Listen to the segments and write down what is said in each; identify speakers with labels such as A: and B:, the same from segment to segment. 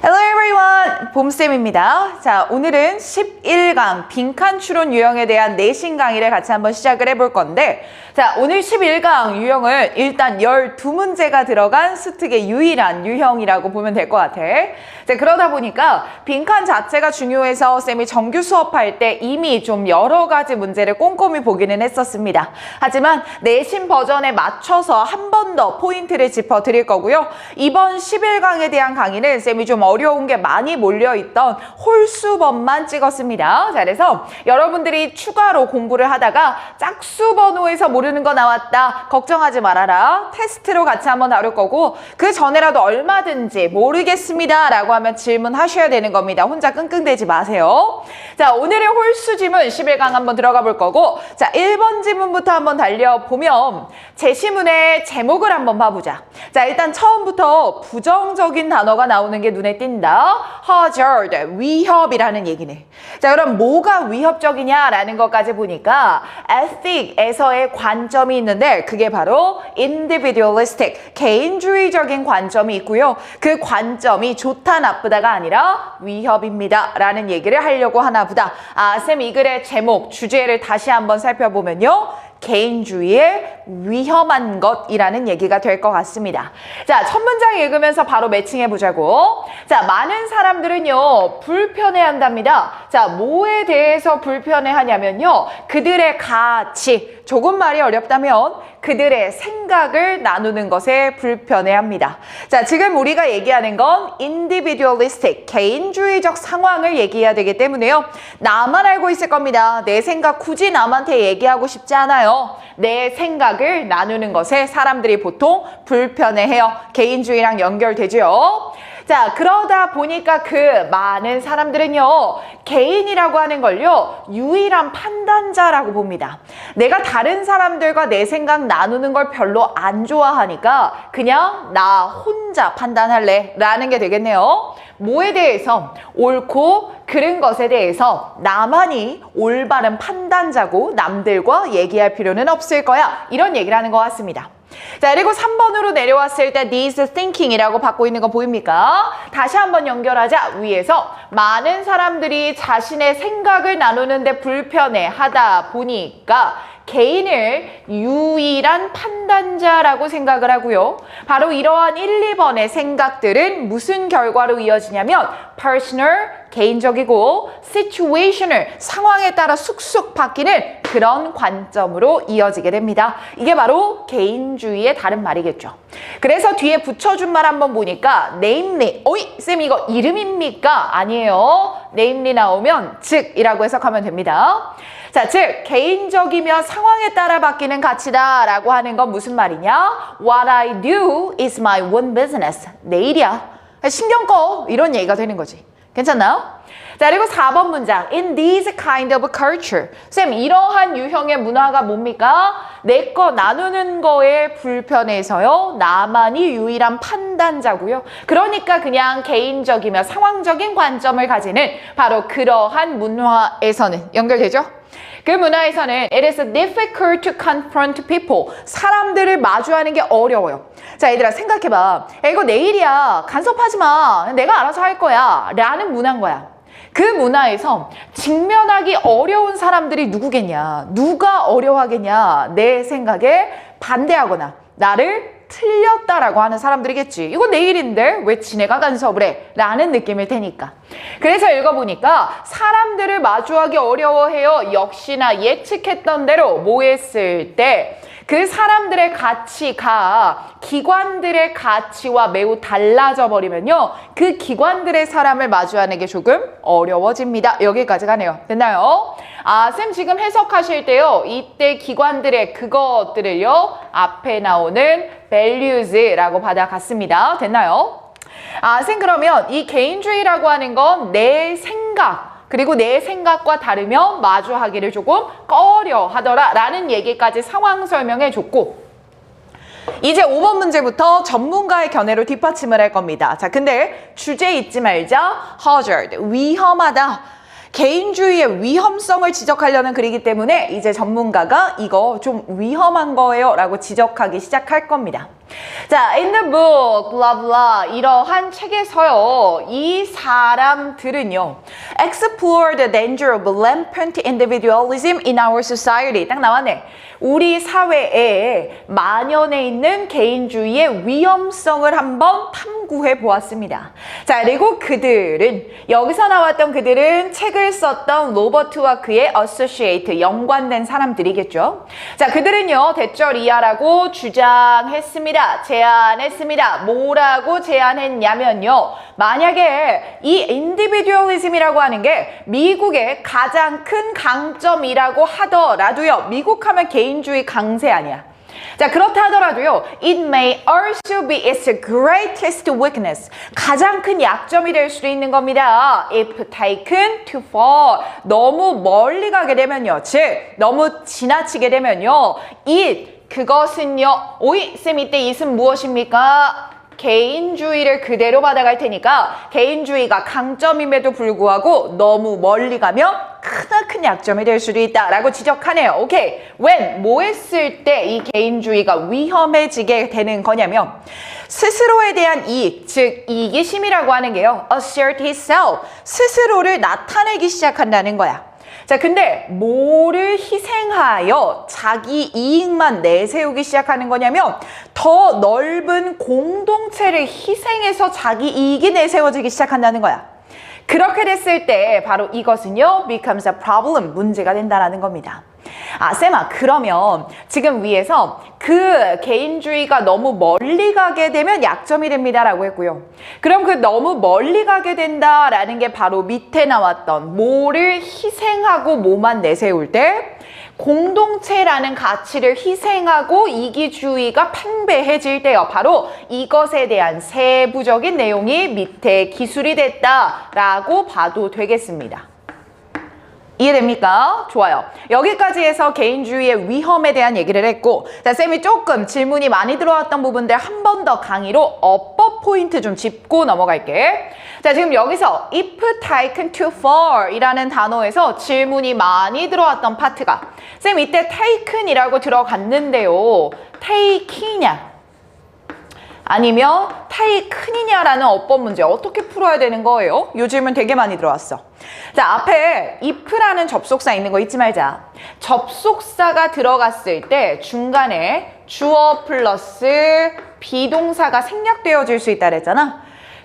A: Hello everyone! 봄쌤입니다. 자, 오늘은 11강 빈칸 추론 유형에 대한 내신 강의를 같이 한번 시작을 해볼 건데, 자, 오늘 11강 유형을 일단 12문제가 들어간 수특의 유일한 유형이라고 보면 될 것 같아. 자, 그러다 보니까 빈칸 자체가 중요해서 쌤이 정규 수업할 때 이미 좀 여러 가지 문제를 꼼꼼히 보기는 했었습니다. 하지만 내신 버전에 맞춰서 한 번 더 포인트를 짚어드릴 거고요. 이번 11강에 대한 강의는 쌤이 좀 어려운 게 많이 몰려있던 홀수번만 찍었습니다. 자, 그래서 여러분들이 추가로 공부를 하다가 짝수 번호에서 모르는 거 나왔다, 걱정하지 말아라. 테스트로 같이 한번 다룰 거고, 그 전에라도 얼마든지 모르겠습니다 라고 하면 질문하셔야 되는 겁니다. 혼자 끙끙대지 마세요. 자, 오늘의 홀수 지문 11강 한번 들어가 볼 거고, 자, 1번 지문부터 한번 달려보면 제시문의 제목을 한번 봐보자. 자, 일단 처음부터 부정적인 단어가 나오는 게 눈에 띈다. hazard, 위협이라는 얘기네. 자, 그럼 뭐가 위협적이냐라는 것까지 보니까 ethic에서의 관점이 있는데, 그게 바로 individualistic, 개인주의적인 관점이 있고요. 그 관점이 좋다 나쁘다가 아니라 위협입니다 라는 얘기를 하려고 하나 보다. 쌤 이 글의 제목, 주제를 다시 한번 살펴보면요, 개인주의의 위험한 것이라는 얘기가 될 것 같습니다. 자, 첫 문장 읽으면서 바로 매칭해 보자고. 자, 많은 사람들은요, 불편해한답니다. 자, 뭐에 대해서 불편해하냐면요, 그들의 가치, 조금 말이 어렵다면 그들의 생각을 나누는 것에 불편해합니다. 자, 지금 우리가 얘기하는 건 individualistic, 개인주의적 상황을 얘기해야 되기 때문에요, 나만 알고 있을 겁니다. 내 생각 굳이 남한테 얘기하고 싶지 않아요. 내 생각을 나누는 것에 사람들이 보통 불편해해요. 개인주의랑 연결되죠. 자, 그러다 보니까 그 많은 사람들은요, 개인이라고 하는 걸요, 유일한 판단자라고 봅니다. 내가 다른 사람들과 내 생각 나누는 걸 별로 안 좋아하니까 그냥 나 혼자 판단할래 라는 게 되겠네요. 뭐에 대해서, 옳고 그른 것에 대해서 나만이 올바른 판단자고 남들과 얘기할 필요는 없을 거야, 이런 얘기를 하는 것 같습니다. 자, 그리고 3번으로 내려왔을 때 this thinking이라고 받고 있는 거 보입니까? 다시 한번 연결하자. 위에서 많은 사람들이 자신의 생각을 나누는데 불편해 하다 보니까 개인을 유일한 판단자라고 생각을 하고요. 바로 이러한 1, 2번의 생각들은 무슨 결과로 이어지냐면 personal, 개인적이고 situational, 상황에 따라 쑥쑥 바뀌는 그런 관점으로 이어지게 됩니다. 이게 바로 개인주의의 다른 말이겠죠. 그래서 뒤에 붙여준 말 한번 보니까 namely, 어이 쌤 이거 이름입니까? 아니에요. namely 나오면 즉이라고 해석하면 됩니다. 자, 즉 개인적이며 상황에 따라 바뀌는 가치다 라고 하는 건 무슨 말이냐? What I do is my own business. 내 일이야. 신경 꺼. 이런 얘기가 되는 거지. 괜찮나요? 자, 그리고 4번 문장. In this kind of culture. 쌤, 이러한 유형의 문화가 뭡니까? 내 거 나누는 거에 불편해서요, 나만이 유일한 판단자고요. 그러니까 그냥 개인적이며 상황적인 관점을 가지는 바로 그러한 문화에서는 연결되죠? 그 문화에서는 it is difficult to confront people. 사람들을 마주하는 게 어려워요. 자, 얘들아 생각해봐. 야, 이거 내 일이야. 간섭하지 마. 내가 알아서 할 거야. 라는 문화인 거야. 그 문화에서 직면하기 어려운 사람들이 누구겠냐? 누가 어려워하겠냐? 내 생각에 반대하거나 나를 틀렸다라고 하는 사람들이겠지. 이거 내 일인데 왜 지네가 간섭을 해? 라는 느낌일 테니까. 그래서 읽어보니까 사람들을 마주하기 어려워해요. 역시나 예측했던 대로 뭐 했을 때 그 사람들의 가치가 기관들의 가치와 매우 달라져 버리면요, 그 기관들의 사람을 마주하는 게 조금 어려워집니다. 여기까지 가네요. 됐나요? 쌤 지금 해석하실 때요, 이때 기관들의 그것들을요, 앞에 나오는 values라고 받아갔습니다. 됐나요? 쌤 그러면 이 개인주의라고 하는 건 내 생각, 그리고 내 생각과 다르면 마주하기를 조금 꺼려 하더라 라는 얘기까지 상황 설명해 줬고, 이제 5번 문제부터 전문가의 견해로 뒷받침을 할 겁니다. 자, 근데 주제 잊지 말자. hazard, 위험하다. 개인주의의 위험성을 지적하려는 글이기 때문에 이제 전문가가 이거 좀 위험한 거예요 라고 지적하기 시작할 겁니다. 자, in the book, blah blah 이러한 책에서요, 이 사람들은요, explore the danger of rampant individualism in our society. 딱 나왔네. 우리 사회에 만연해 있는 개인주의의 위험성을 한번 탐구해 보았습니다. 자, 그리고 그들은, 여기서 나왔던 그들은 책을 썼던 로버트와 그의 associate, 연관된 사람들이겠죠. 자, 그들은요, 대절 이하라고 주장했습니다. 제안했습니다. 뭐라고 제안했냐면요, 만약에 이 인디비듀얼리즘이라고 하는 게 미국의 가장 큰 강점이라고 하더라도요, 미국 하면 개인주의 강세 아니야. 자, 그렇다 하더라도요, it may also be its greatest weakness. 가장 큰 약점이 될 수도 있는 겁니다. if taken too far. 너무 멀리 가게 되면요, 즉 너무 지나치게 되면요, 그것은요, 오이, 쌤 이때 it은 무엇입니까? 개인주의를 그대로 받아갈 테니까 개인주의가 강점임에도 불구하고 너무 멀리 가면 크나큰 약점이 될 수도 있다라고 지적하네요. 오케이. when, 뭐 했을 때 이 개인주의가 위험해지게 되는 거냐면 스스로에 대한 이익, 즉 이기심이라고 하는 게요, assert itself, 스스로를 나타내기 시작한다는 거야. 자, 근데 뭐를 희생하여 자기 이익만 내세우기 시작하는 거냐면 더 넓은 공동체를 희생해서 자기 이익이 내세워지기 시작한다는 거야. 그렇게 됐을 때 바로 이것은요, becomes a problem, 문제가 된다는 겁니다. 아, 쌤아, 그러면 지금 위에서 그 개인주의가 너무 멀리 가게 되면 약점이 됩니다라고 했고요. 그럼 그 너무 멀리 가게 된다라는 게 바로 밑에 나왔던 뭐를 희생하고 뭐만 내세울 때 공동체라는 가치를 희생하고 이기주의가 팽배해질 때요. 바로 이것에 대한 세부적인 내용이 밑에 기술이 됐다라고 봐도 되겠습니다. 이해됩니까? 좋아요. 여기까지 해서 개인주의의 위험에 대한 얘기를 했고, 자, 쌤이 조금 질문이 많이 들어왔던 부분들 한 번 더 강의로 어법 포인트 좀 짚고 넘어갈게. 자, 지금 여기서 if taken too far 이라는 단어에서 질문이 많이 들어왔던 파트가, 쌤 이때 taken이라고 들어갔는데요, take이냐 아니면 taken이냐라는 어법 문제 어떻게 풀어야 되는 거예요? 요 질문 되게 많이 들어왔어. 자, 앞에 if라는 접속사 있는 거 잊지 말자. 접속사가 들어갔을 때 중간에 주어 플러스 비동사가 생략되어질 수 있다 그랬잖아.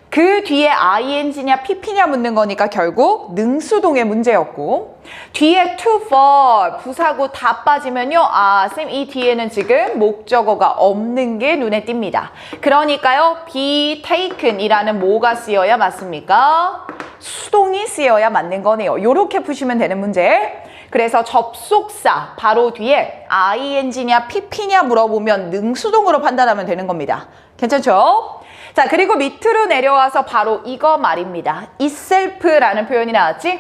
A: 그 뒤에 ing냐 pp냐 묻는 거니까 결국 능수동의 문제였고, 뒤에 too far 부사고 다 빠지면요, 아, 쌤 이 뒤에는 지금 목적어가 없는 게 눈에 띕니다. 그러니까요, be taken 이라는 뭐가 쓰여야 맞습니까? 수동이 쓰여야 맞는 거네요. 요렇게 푸시면 되는 문제. 그래서 접속사 바로 뒤에 ing냐 pp냐 물어보면 능수동으로 판단하면 되는 겁니다. 괜찮죠? 자, 그리고 밑으로 내려와서 바로 이거 말입니다. itself라는 표현이 나왔지?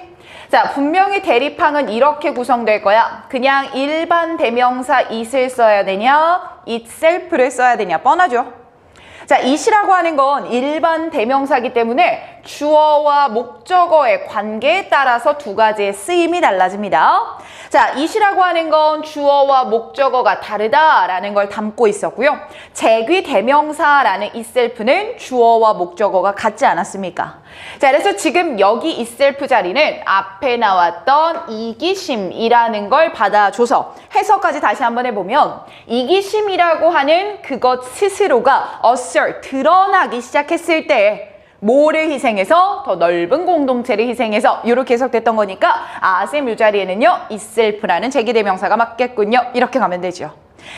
A: 자, 분명히 대립항은 이렇게 구성될 거야. 그냥 일반 대명사 it을 써야 되냐, itself를 써야 되냐, 뻔하죠? 자, it이라고 하는 건 일반 대명사이기 때문에 주어와 목적어의 관계에 따라서 두 가지의 쓰임이 달라집니다. 자, it이라고 하는 건 주어와 목적어가 다르다라는 걸 담고 있었고요. 재귀 대명사라는 itself는 주어와 목적어가 같지 않았습니까? 자, 그래서 지금 여기 itself 자리는 앞에 나왔던 이기심이라는 걸 받아줘서 해석까지 다시 한번 해보면, 이기심이라고 하는 그것 스스로가 assert, 드러나기 시작했을 때 뭐를 희생해서? 더 넓은 공동체를 희생해서, 이렇게 해석됐던 거니까 아, 쌤 이 자리에는요, itself라는 제기대명사가 맞겠군요. 이렇게 가면 되죠.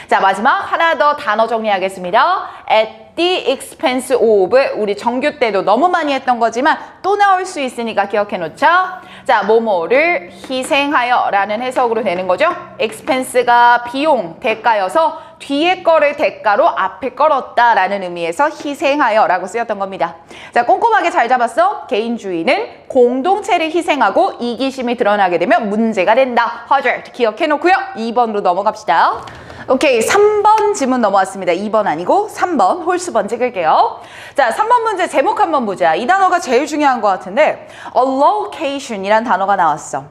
A: 자, 마지막 하나 더 단어 정리하겠습니다. at the expense of, 우리 정규 때도 너무 많이 했던 거지만 또 나올 수 있으니까 기억해 놓자. 자, 뭐뭐를 희생하여 라는 해석으로 되는 거죠. expense가 비용, 대가여서 뒤에 거를 대가로 앞에 걸었다 라는 의미에서 희생하여 라고 쓰였던 겁니다. 자, 꼼꼼하게 잘 잡았어. 개인주의는 공동체를 희생하고 이기심이 드러나게 되면 문제가 된다. hazard 기억해 놓고요. 2번으로 넘어갑시다. 오케이, 3번 지문 넘어왔습니다. 2번 아니고 3번 홀수번 찍을게요. 자, 3번 문제 제목 한번 보자. 이 단어가 제일 중요한 것 같은데 allocation 이란 단어가 나왔어.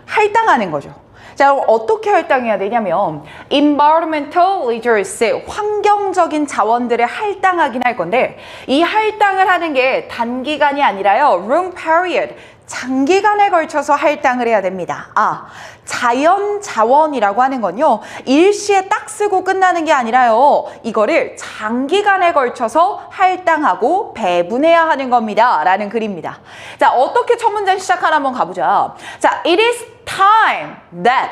A: 할당하는 거죠. 자, 그럼 어떻게 할당해야 되냐면 environmental resource, 환경적인 자원들을 할당하긴 할 건데 이 할당을 하는 게 단기간이 아니라요. long period, 장기간에 걸쳐서 할당을 해야 됩니다. 자연 자원이라고 하는 건요. 일시에 딱 쓰고 끝나는 게 아니라요. 이거를 장기간에 걸쳐서 할당하고 배분해야 하는 겁니다. 라는 글입니다. 자, 어떻게 첫 문장 시작하나 한번 가보자. 자, it is time that.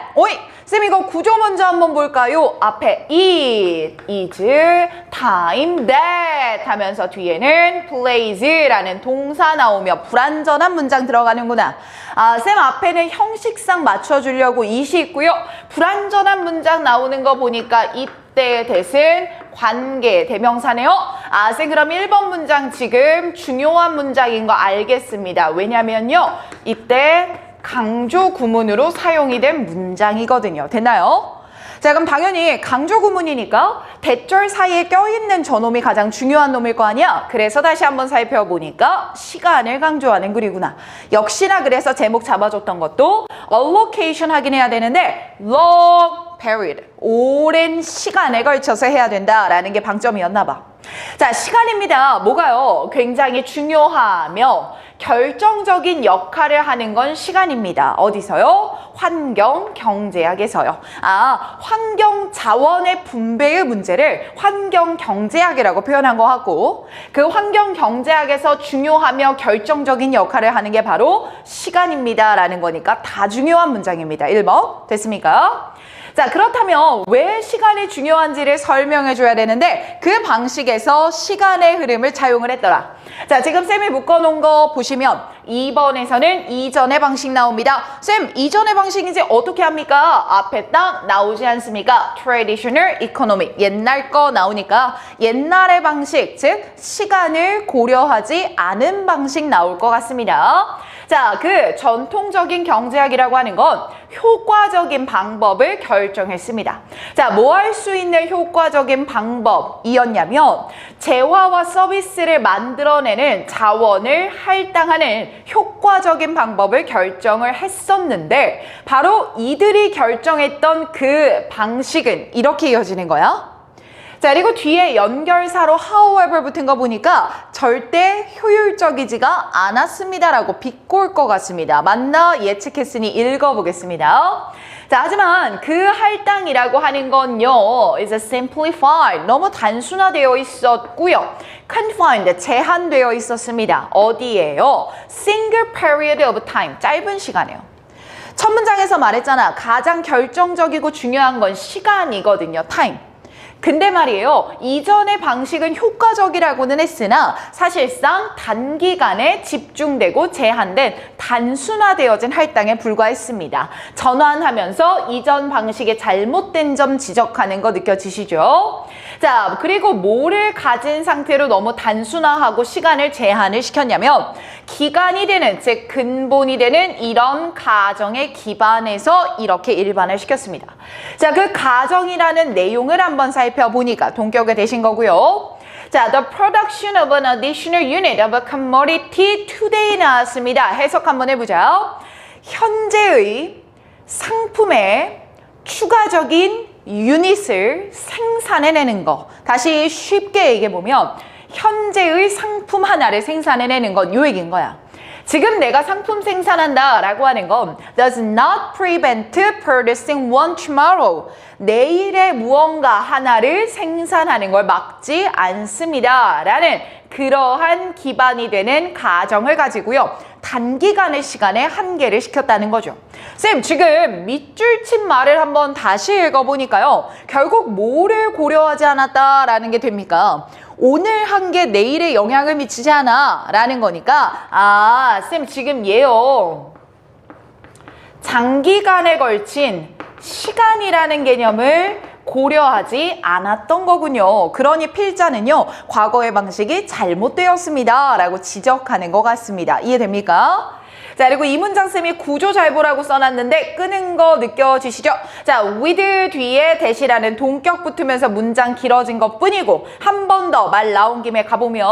A: 쌤 이거 구조 먼저 한번 볼까요? 앞에 it, is, time that 하면서 뒤에는 plays라는 동사 나오며 불완전한 문장 들어가는구나. 쌤 앞에는 형식상 맞춰주려고 it이 있고요. 불완전한 문장 나오는 거 보니까 이때 대신 관계 대명사네요. 쌤 그럼 1번 문장 지금 중요한 문장인 거 알겠습니다. 왜냐면요. 이때 강조 구문으로 사용이 된 문장이거든요. 됐나요? 자, 그럼 당연히 강조 구문이니까 대절 사이에 껴있는 저놈이 가장 중요한 놈일 거 아니야? 그래서 다시 한번 살펴보니까 시간을 강조하는 글이구나. 역시나 그래서 제목 잡아줬던 것도 allocation 하긴 해야 되는데 long period, 오랜 시간에 걸쳐서 해야 된다라는 게 방점이었나 봐. 자, 시간입니다. 뭐가요? 굉장히 중요하며 결정적인 역할을 하는 건 시간입니다. 어디서요? 환경 경제학에서요. 환경 자원의 분배의 문제를 환경 경제학이라고 표현한 것 같고 그 환경 경제학에서 중요하며 결정적인 역할을 하는 게 바로 시간입니다. 라는 거니까 다 중요한 문장입니다. 1번 됐습니까? 자, 그렇다면 왜 시간이 중요한지를 설명해 줘야 되는데 그 방식에서 시간의 흐름을 차용을 했더라. 자, 지금 쌤이 묶어놓은 거 보시면 2번에서는 이전의 방식 나옵니다. 쌤, 이전의 방식인지 어떻게 합니까? 앞에 딱 나오지 않습니까? Traditional economic, 옛날 거 나오니까 옛날의 방식, 즉 시간을 고려하지 않은 방식 나올 것 같습니다. 자, 그 전통적인 경제학이라고 하는 건 효과적인 방법을 결정했습니다. 자, 뭐 할 수 있는 효과적인 방법이었냐면 재화와 서비스를 만들어내는 자원을 할당하는 효과적인 방법을 결정을 했었는데 바로 이들이 결정했던 그 방식은 이렇게 이어지는 거야. 자, 그리고 뒤에 연결사로 however 붙은 거 보니까 절대 효율적이지가 않았습니다라고 비꼬을 것 같습니다. 맞나? 예측했으니 읽어보겠습니다. 자, 하지만 그 할당이라고 하는 건요, is simplified, 너무 단순화되어 있었고요. confined, 제한되어 있었습니다. 어디에요? single period of time, 짧은 시간이에요. 첫 문장에서 말했잖아. 가장 결정적이고 중요한 건 시간이거든요. time. 근데 말이에요. 이전의 방식은 효과적이라고는 했으나 사실상 단기간에 집중되고 제한된 단순화되어진 할당에 불과했습니다. 전환하면서 이전 방식의 잘못된 점 지적하는 거 느껴지시죠? 자, 그리고 뭐를 가진 상태로 너무 단순화하고 시간을 제한을 시켰냐면 기간이 되는, 즉 근본이 되는 이런 가정에 기반해서 이렇게 일반을 시켰습니다. 자, 그 가정이라는 내용을 한번 살펴보니까 동격에 되신 거고요. 자, the production of an additional unit of a commodity today 나왔습니다. 해석 한번 해보자. 현재의 상품의 추가적인 유닛을 생산해내는 거. 다시 쉽게 얘기해보면 현재의 상품 하나를 생산해내는 건 요 얘기인 거야. 지금 내가 상품 생산한다 라고 하는 건 does not prevent producing one tomorrow. 내일의 무언가 하나를 생산하는 걸 막지 않습니다. 라는 그러한 기반이 되는 가정을 가지고요. 단기간의 시간에 한계를 시켰다는 거죠. 쌤, 지금 밑줄 친 말을 한번 다시 읽어보니까요. 결국 뭐를 고려하지 않았다라는 게 됩니까? 오늘 한 게 내일에 영향을 미치지 않아 라는 거니까 쌤 지금 얘요. 장기간에 걸친 시간이라는 개념을 고려하지 않았던 거군요. 그러니 필자는요. 과거의 방식이 잘못되었습니다. 라고 지적하는 것 같습니다. 이해됩니까? 자, 그리고 이 문장 쌤이 구조 잘 보라고 써놨는데 끄는 거 느껴지시죠? 자, with 뒤에 대시라는 동격 붙으면서 문장 길어진 것 뿐이고 한 번 더 말 나온 김에 가보면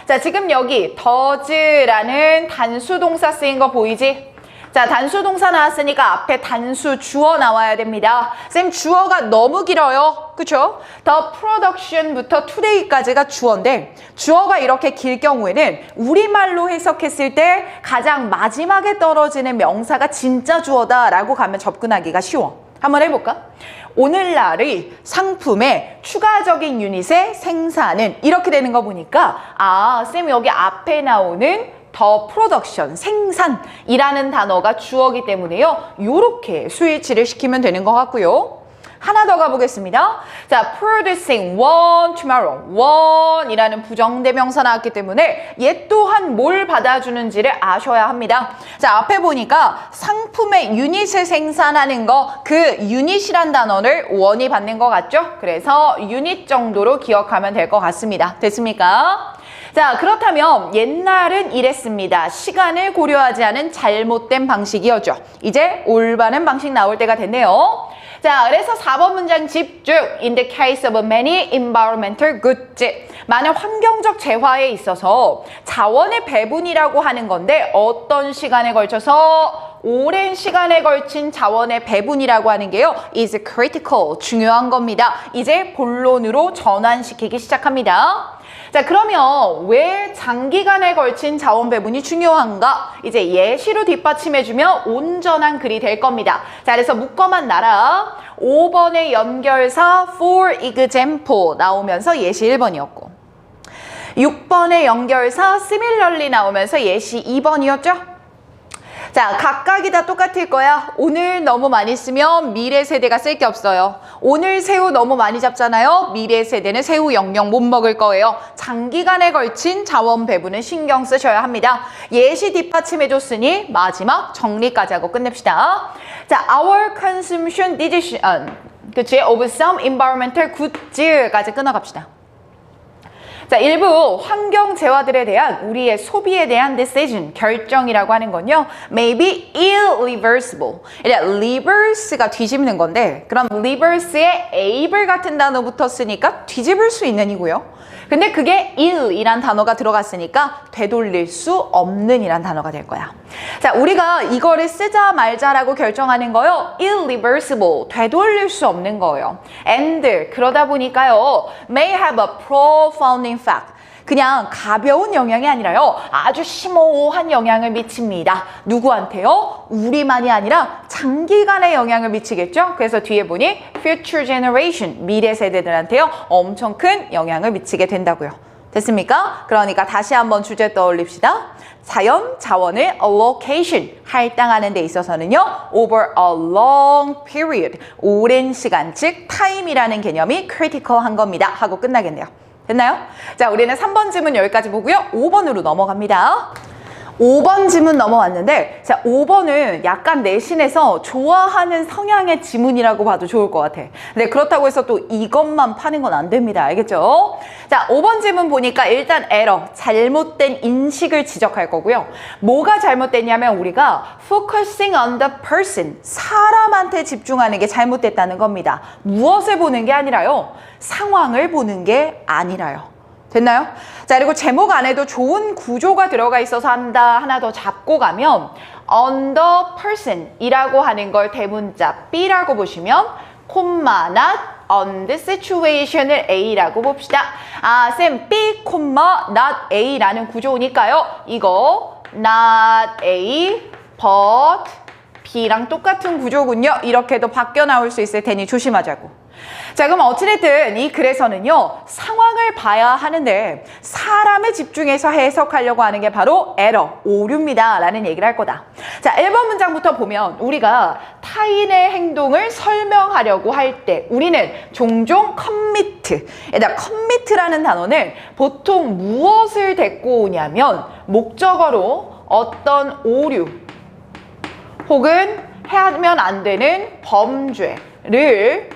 A: 자, 지금 여기 does라는 단수 동사 쓰인 거 보이지? 자, 단수 동사 나왔으니까 앞에 단수 주어 나와야 됩니다. 쌤, 주어가 너무 길어요. 그쵸? The production부터 today까지가 주어인데 주어가 이렇게 길 경우에는 우리말로 해석했을 때 가장 마지막에 떨어지는 명사가 진짜 주어다라고 가면 접근하기가 쉬워. 한번 해볼까? 오늘날의 상품의 추가적인 유닛의 생산은 이렇게 되는 거 보니까 아, 쌤 여기 앞에 나오는 더 프로덕션, 생산이라는 단어가 주어기 때문에요. 요렇게 스위치를 시키면 되는 것 같고요. 하나 더 가보겠습니다. 자, producing one tomorrow. one이라는 부정대명사 나왔기 때문에 얘 또한 뭘 받아주는지를 아셔야 합니다. 자, 앞에 보니까 상품의 유닛을 생산하는 거, 그 유닛이란 단어를 one이 받는 것 같죠? 그래서 유닛 정도로 기억하면 될 것 같습니다. 됐습니까? 자, 그렇다면 옛날은 이랬습니다. 시간을 고려하지 않은 잘못된 방식이었죠. 이제 올바른 방식 나올 때가 됐네요. 자, 그래서 4번 문장 집중. In the case of many environmental goods. 많은 환경적 재화에 있어서 자원의 배분이라고 하는 건데 어떤 시간에 걸쳐서 오랜 시간에 걸친 자원의 배분이라고 하는 게요. is critical. 중요한 겁니다. 이제 본론으로 전환시키기 시작합니다. 자, 그러면 왜 장기간에 걸친 자원 배분이 중요한가? 이제 예시로 뒷받침해주면 온전한 글이 될 겁니다. 자, 그래서 묶어만 놔라. 5번의 연결사 for example 나오면서 예시 1번이었고 6번의 연결사 similarly 나오면서 예시 2번이었죠? 자, 각각이 다 똑같을 거야. 오늘 너무 많이 쓰면 미래 세대가 쓸 게 없어요. 오늘 새우 너무 많이 잡잖아요. 미래 세대는 새우 영영 못 먹을 거예요. 장기간에 걸친 자원 배분은 신경 쓰셔야 합니다. 예시 뒷받침해줬으니 마지막 정리까지 하고 끝냅시다. 자, our consumption decision, 그치? of some environmental goods까지 끊어갑시다. 자, 일부 환경 재화들에 대한 우리의 소비에 대한 decision, 결정이라고 하는 건요. may be irreversible. reverse가 뒤집는 건데 그럼 reverse에 able 같은 단어 붙었으니까 뒤집을 수 있는 이고요. 근데 그게 ill이란 단어가 들어갔으니까 되돌릴 수 없는 이란 단어가 될 거야. 자, 우리가 이거를 쓰자 말자라고 결정하는 거요. irreversible, 되돌릴 수 없는 거예요. and, 그러다 보니까요. may have a profound effect. 그냥 가벼운 영향이 아니라요. 아주 심오한 영향을 미칩니다. 누구한테요? 우리만이 아니라 장기간의 영향을 미치겠죠? 그래서 뒤에 보니 future generation, 미래 세대들한테요. 엄청 큰 영향을 미치게 된다고요. 됐습니까? 그러니까 다시 한번 주제 떠올립시다. 자연, 자원을 allocation, 할당하는 데 있어서는요. over a long period, 오랜 시간, 즉 time이라는 개념이 critical한 겁니다. 하고 끝나겠네요. 됐나요? 자, 우리는 3번 지문 여기까지 보고요. 5번으로 넘어갑니다. 5번 지문 넘어왔는데 자, 5번은 약간 내신에서 좋아하는 성향의 지문이라고 봐도 좋을 것 같아. 근데 그렇다고 해서 또 이것만 파는 건 안 됩니다. 알겠죠? 자, 5번 지문 보니까 일단 에러, 잘못된 인식을 지적할 거고요. 뭐가 잘못됐냐면 우리가 focusing on the person, 사람한테 집중하는 게 잘못됐다는 겁니다. 무엇을 보는 게 아니라요. 상황을 보는 게 아니라요. 됐나요? 자, 그리고 제목 안에도 좋은 구조가 들어가 있어서 하나 더 잡고 가면 on the person 이라고 하는 걸 대문자 B라고 보시면 콤마 not on the situation을 A라고 봅시다. 아, 쌤 B, not A라는 구조니까요. 이거 not A, but B랑 똑같은 구조군요. 이렇게도 바뀌어 나올 수 있을 테니 조심하자고. 자, 그럼 어찌됐든 이 글에서는요. 상황을 봐야 하는데 사람에 집중해서 해석하려고 하는 게 바로 에러, 오류입니다. 라는 얘기를 할 거다. 자, 1번 문장부터 보면 우리가 타인의 행동을 설명하려고 할 때 우리는 종종 commit, commit라는 단어는 보통 무엇을 데리고 오냐면 목적어로 어떤 오류 혹은 하면 안 되는 범죄를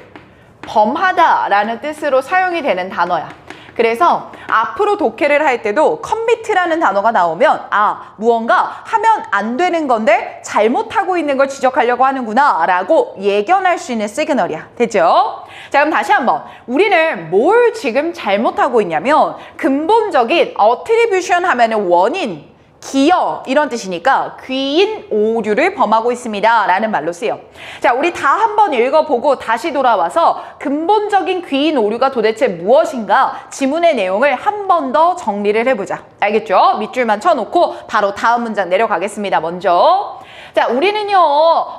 A: 범하다라는 뜻으로 사용이 되는 단어야. 그래서 앞으로 독해를 할 때도 commit라는 단어가 나오면 아, 무언가 하면 안 되는 건데 잘못하고 있는 걸 지적하려고 하는구나 라고 예견할 수 있는 시그널이야. 됐죠? 자, 그럼 다시 한번 우리는 뭘 지금 잘못하고 있냐면 근본적인 attribution 하면은 원인, 기여 이런 뜻이니까 귀인 오류를 범하고 있습니다 라는 말로 쓰여. 자, 우리 다 한번 읽어보고 다시 돌아와서 근본적인 귀인 오류가 도대체 무엇인가 지문의 내용을 한 번 더 정리를 해보자. 알겠죠? 밑줄만 쳐놓고 바로 다음 문장 내려가겠습니다. 먼저 자, 우리는요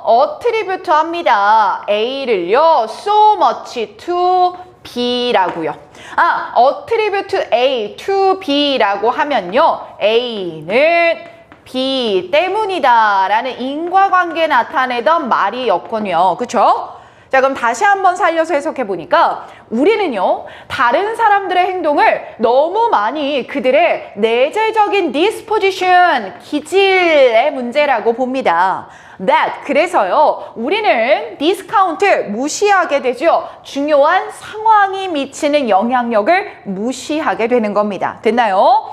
A: attribute 합니다. A를요 so much to B라고요. attribute A to B라고 하면요 A는 B 때문이다 라는 인과관계 나타내던 말이었군요. 그쵸? 자, 그럼 다시 한번 살려서 해석해 보니까 우리는요 다른 사람들의 행동을 너무 많이 그들의 내재적인 disposition, 기질의 문제라고 봅니다. That, 그래서요 우리는 discount, 무시하게 되죠. 중요한 상황이 미치는 영향력을 무시하게 되는 겁니다. 됐나요?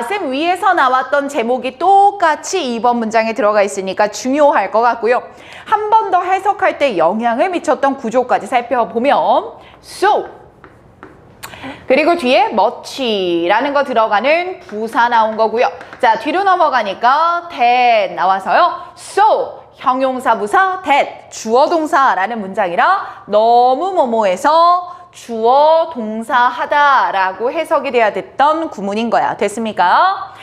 A: 쌤 위에서 나왔던 제목이 똑같이 2번 문장에 들어가 있으니까 중요할 것 같고요. 한 번 더 해석할 때 영향을 미쳤던 구조까지 살펴보면 so, 그리고 뒤에 much라는 거 들어가는 부사 나온 거고요. 자, 뒤로 넘어가니까 that 나와서요. so, 형용사 부사 that, 주어 동사라는 문장이라 너무 뭐뭐해서 주어 동사 하다라고 해석이 돼야 됐던 구문인 거야. 됐습니까?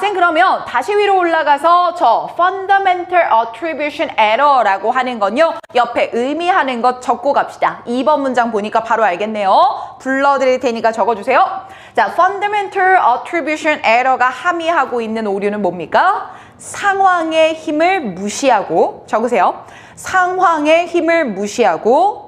A: 쌤 그러면 다시 위로 올라가서 저 fundamental attribution error라고 하는 건요 옆에 의미하는 것 적고 갑시다. 2번 문장 보니까 바로 알겠네요. 불러드릴 테니까 적어주세요. 자, fundamental attribution error가 함의하고 있는 오류는 뭡니까? 상황의 힘을 무시하고, 적으세요. 상황의 힘을 무시하고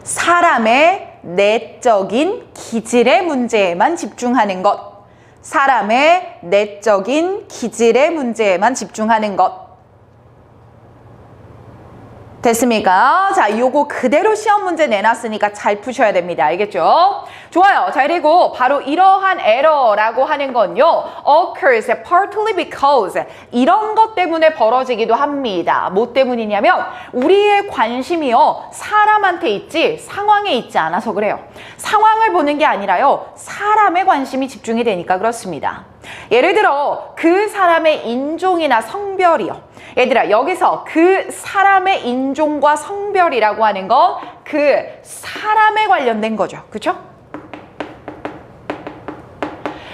A: 사람의 내적인 기질의 문제에만 집중하는 것. 사람의 내적인 기질의 문제에만 집중하는 것. 됐습니까? 자, 요거 그대로 시험 문제 내놨으니까 잘 푸셔야 됩니다. 알겠죠? 좋아요. 자, 그리고 바로 이러한 에러라고 하는 건요 occurs partly because 이런 것 때문에 벌어지기도 합니다. 뭐 때문이냐면 우리의 관심이요 사람한테 있지 상황에 있지 않아서 그래요. 상황을 보는 게 아니라요 사람의 관심이 집중이 되니까 그렇습니다. 예를 들어 그 사람의 인종이나 성별이요. 얘들아, 여기서 그 사람의 인종과 성별이라고 하는 건 그 사람에 관련된 거죠. 그쵸?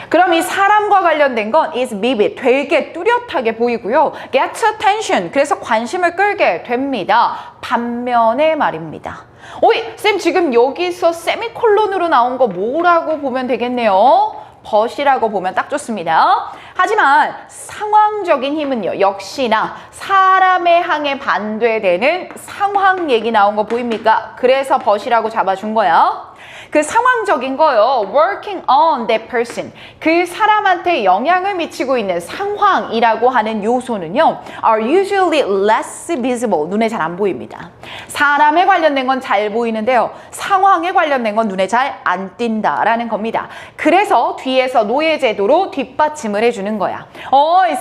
A: 그럼 이 사람과 관련된 건 is vivid, 되게 뚜렷하게 보이고요. gets attention, 그래서 관심을 끌게 됩니다. 반면에 말입니다. 오이, 쌤 지금 여기서 세미콜론으로 나온 거 뭐라고 보면 되겠네요? 벗이라고 보면 딱 좋습니다. 하지만 상황적인 힘은요 역시나 사람의 항에 반대되는 상황 얘기 나온 거 보입니까? 그래서 벗이라고 잡아준 거야. 그 상황적인 거요. working on that person. 그 사람한테 영향을 미치고 있는 상황이라고 하는 요소는요. are usually less visible. 눈에 잘 안 보입니다. 사람에 관련된 건 잘 보이는데요. 상황에 관련된 건 눈에 잘 안 띈다라는 겁니다. 그래서 뒤에서 노예제도로 뒷받침을 해주는 거야.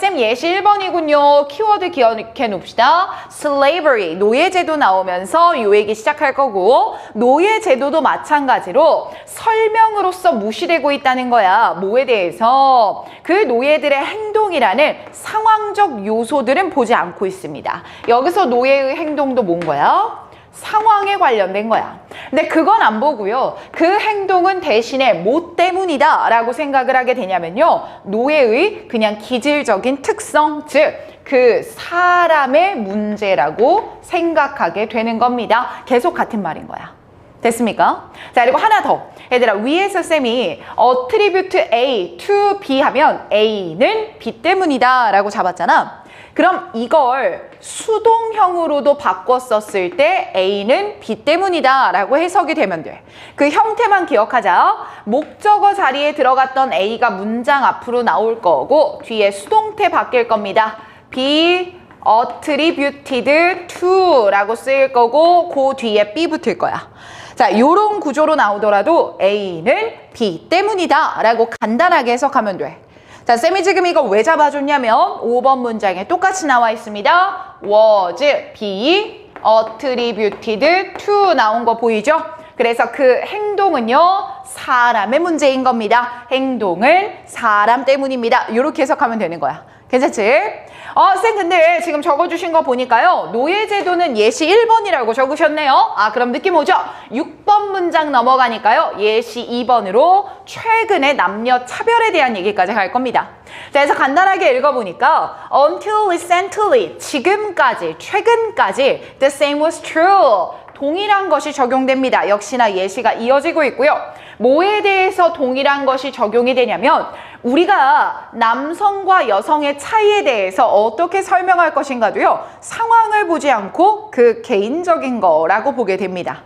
A: 쌤 예시 1번이군요. 키워드 기억해 놓읍시다. slavery. 노예제도 나오면서 요 얘기 시작할 거고 노예제도도 마찬가지로 설명으로서 무시되고 있다는 거야. 뭐에 대해서? 그 노예들의 행동이라는 상황적 요소들은 보지 않고 있습니다. 여기서 노예의 행동도 뭔 거야? 상황에 관련된 거야. 근데 그건 안 보고요. 그 행동은 대신에 뭐 때문이다 라고 생각을 하게 되냐면요. 노예의 그냥 기질적인 특성, 즉 그 사람의 문제라고 생각하게 되는 겁니다. 계속 같은 말인 거야. 됐습니까? 자, 그리고 하나 더. 얘들아, 위에서 쌤이 attribute A to B 하면 A는 B 때문이다 라고 잡았잖아. 그럼 이걸 수동형으로도 바꿨었을 때 A는 B 때문이다 라고 해석이 되면 돼. 그 형태만 기억하자. 목적어 자리에 들어갔던 A가 문장 앞으로 나올 거고 뒤에 수동태 바뀔 겁니다. be attributed to 라고 쓰일 거고 그 뒤에 B 붙을 거야. 자, 요런 구조로 나오더라도 A는 B 때문이다 라고 간단하게 해석하면 돼. 자, 쌤이 지금 이거 왜 잡아줬냐면 5번 문장에 똑같이 나와 있습니다. was be attributed to 나온 거 보이죠? 그래서 그 행동은요, 사람의 문제인 겁니다. 행동은 사람 때문입니다. 이렇게 해석하면 되는 거야. 괜찮지? 쌤 근데 지금 적어주신 거 보니까요. 노예제도는 예시 1번이라고 적으셨네요. 그럼 느낌 오죠? 6번 문장 넘어가니까요. 예시 2번으로 최근의 남녀 차별에 대한 얘기까지 갈 겁니다. 자, 그래서 간단하게 읽어보니까 until recently, 지금까지, 최근까지 the same was true. 동일한 것이 적용됩니다. 역시나 예시가 이어지고 있고요. 뭐에 대해서 동일한 것이 적용이 되냐면 우리가 남성과 여성의 차이에 대해서 어떻게 설명할 것인가도요. 상황을 보지 않고 그 개인적인 거라고 보게 됩니다.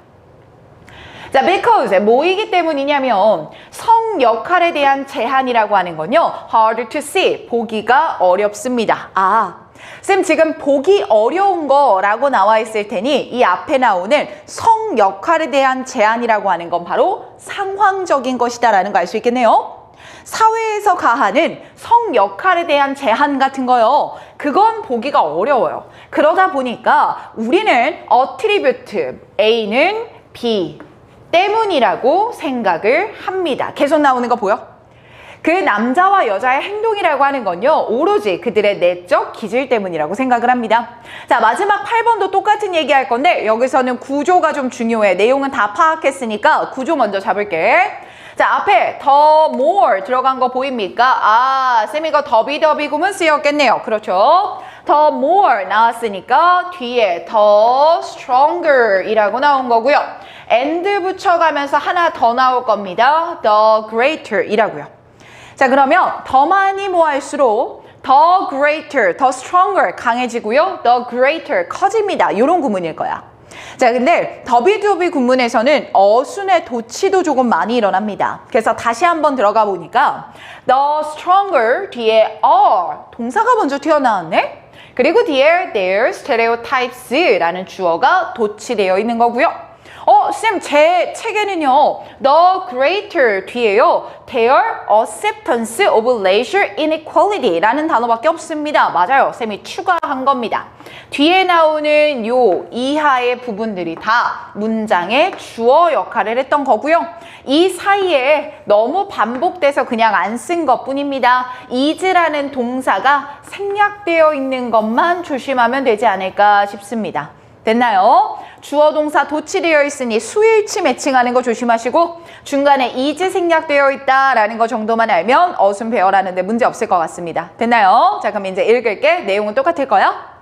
A: 자, because 뭐이기 때문이냐면 성 역할에 대한 제한이라고 하는 건요. hard to see, 보기가 어렵습니다. 쌤 지금 보기 어려운 거라고 나와 있을 테니 이 앞에 나오는 성 역할에 대한 제한이라고 하는 건 바로 상황적인 것이다라는 거 알 수 있겠네요. 사회에서 가하는 성 역할에 대한 제한 같은 거요. 그건 보기가 어려워요. 그러다 보니까 우리는 attribute A는 B 때문이라고 생각을 합니다. 계속 나오는 거 보여? 그 남자와 여자의 행동이라고 하는 건요. 오로지 그들의 내적 기질 때문이라고 생각을 합니다. 자, 마지막 8번도 똑같은 얘기 할 건데 여기서는 구조가 좀 중요해. 내용은 다 파악했으니까 구조 먼저 잡을게. 자, 앞에 더 more 들어간 거 보입니까? 쌤 이거 더비 구문 쓰였겠네요. 그렇죠? 더 more 나왔으니까 뒤에 더 stronger 이라고 나온 거고요. and 붙여가면서 하나 더 나올 겁니다. the greater 이라고요. 자, 그러면 더 많이 모할수록 더 greater, 더 stronger 강해지고요. the greater 커집니다. 이런 구문일 거야. 자, 근데 더비 구문에서는 어순의 도치도 조금 많이 일어납니다. 그래서 다시 한번 들어가 보니까 the stronger 뒤에 are 동사가 먼저 튀어나왔네. 그리고 뒤에 their stereotypes라는 주어가 도치되어 있는 거고요. 쌤, 제 책에는요, the greater 뒤에요, their acceptance of racial inequality라는 단어밖에 없습니다. 맞아요. 쌤이 추가한 겁니다. 뒤에 나오는 요 이하의 부분들이 다 문장의 주어 역할을 했던 거고요. 이 사이에 너무 반복돼서 그냥 안 쓴 것뿐입니다. is라는 동사가 생략되어 있는 것만 조심하면 되지 않을까 싶습니다. 됐나요? 주어 동사 도치되어 있으니 수일치 매칭하는 거 조심하시고 중간에 is 생략되어 있다라는 거 정도만 알면 어순 배열하는데 문제 없을 것 같습니다. 됐나요? 자, 그럼 이제 읽을게. 내용은 똑같을 거야.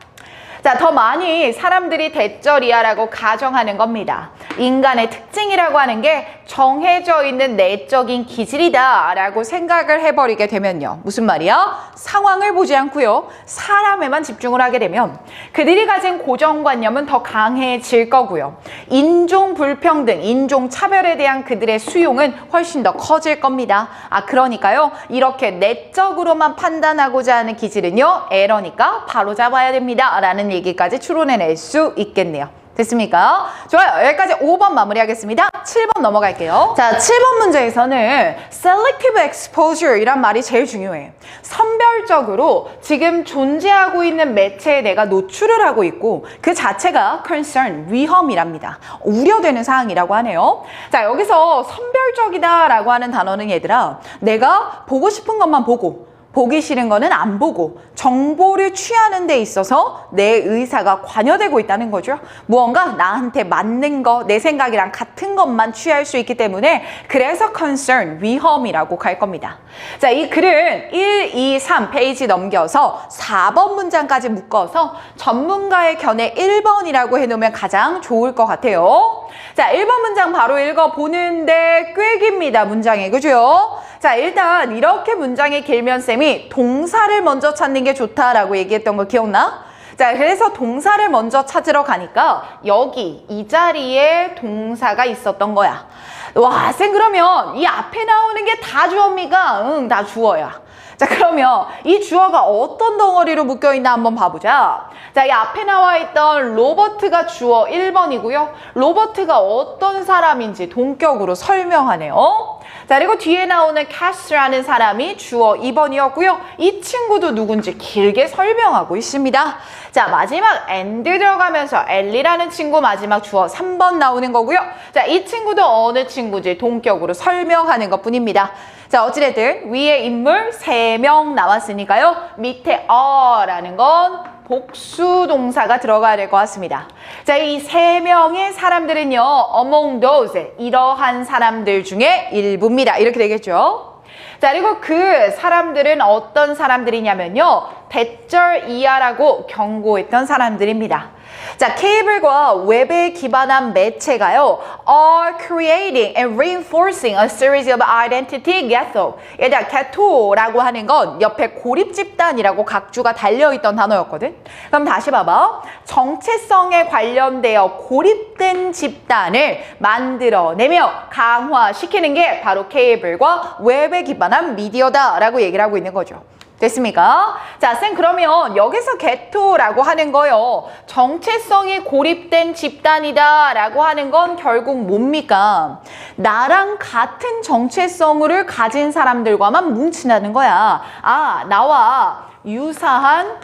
A: 자, 더 많이 사람들이 대절이야라고 가정하는 겁니다. 인간의 특징이라고 하는 게 정해져 있는 내적인 기질이다 라고 생각을 해버리게 되면요. 무슨 말이야? 상황을 보지 않고요. 사람에만 집중을 하게 되면 그들이 가진 고정관념은 더 강해질 거고요. 인종 불평등, 인종 차별에 대한 그들의 수용은 훨씬 더 커질 겁니다. 그러니까요. 이렇게 내적으로만 판단하고자 하는 기질은요. 에러니까 바로 잡아야 됩니다. 라는 얘기까지 추론해낼 수 있겠네요. 됐습니까? 좋아요. 여기까지 5번 마무리하겠습니다. 7번 넘어갈게요. 자, 7번 문제에서는 selective exposure 이란 말이 제일 중요해요. 선별적으로 지금 존재하고 있는 매체에 내가 노출을 하고 있고 그 자체가 concern, 위험이랍니다. 우려되는 사항이라고 하네요. 자, 여기서 선별적이다라고 하는 단어는 얘들아, 내가 보고 싶은 것만 보고 보기 싫은 거는 안 보고 정보를 취하는 데 있어서 내 의사가 관여되고 있다는 거죠. 무언가 나한테 맞는 거, 내 생각이랑 같은 것만 취할 수 있기 때문에 그래서 concern, 위험이라고 갈 겁니다. 자, 이 글은 1, 2, 3 페이지 넘겨서 4번 문장까지 묶어서 전문가의 견해 1번이라고 해놓으면 가장 좋을 것 같아요. 자, 1번 문장 바로 읽어보는데 꽤 깁니다. 문장이. 그죠? 자, 일단 이렇게 문장이 길면 쌤이 동사를 먼저 찾는 게 좋다라고 얘기했던 거 기억나? 자, 그래서 동사를 먼저 찾으러 가니까 여기 이 자리에 동사가 있었던 거야. 와, 쌤 그러면 이 앞에 나오는 게 다 주어입니까? 응, 다 주어야. 자, 그러면 이 주어가 어떤 덩어리로 묶여있나 한번 봐보자. 자, 이 앞에 나와 있던 로버트가 주어 1번이고요. 로버트가 어떤 사람인지 동격으로 설명하네요. 자, 그리고 뒤에 나오는 캐스라는 사람이 주어 2번이었고요. 이 친구도 누군지 길게 설명하고 있습니다. 자, 마지막 and 들어가면서 엘리라는 친구 마지막 주어 3번 나오는 거고요. 자, 이 친구도 어느 친구인지 동격으로 설명하는 것뿐입니다. 자, 어찌됐든 위에 인물 3명 나왔으니까요. 밑에 어라는 건 복수 동사가 들어가야 될 것 같습니다. 자, 이 3명의 사람들은요. among those, 이러한 사람들 중에 일부입니다. 이렇게 되겠죠. 자, 그리고 그 사람들은 어떤 사람들이냐면요. 대절 이하라고 경고했던 사람들입니다. 자, 케이블과 웹에 기반한 매체가요. are creating and reinforcing a series of identity ghetto. 얘들아, ghetto라고 하는 건 옆에 고립집단이라고 각주가 달려있던 단어였거든. 그럼 다시 봐봐. 정체성에 관련되어 고립된 집단을 만들어내며 강화시키는 게 바로 케이블과 웹에 기반한 미디어다라고 얘기를 하고 있는 거죠. 됐습니까? 자, 쌤 그러면 여기서 게토라고 하는 거요. 정체성이 고립된 집단이다 라고 하는 건 결국 뭡니까? 나랑 같은 정체성을 가진 사람들과만 뭉친다는 거야. 아, 나와 유사한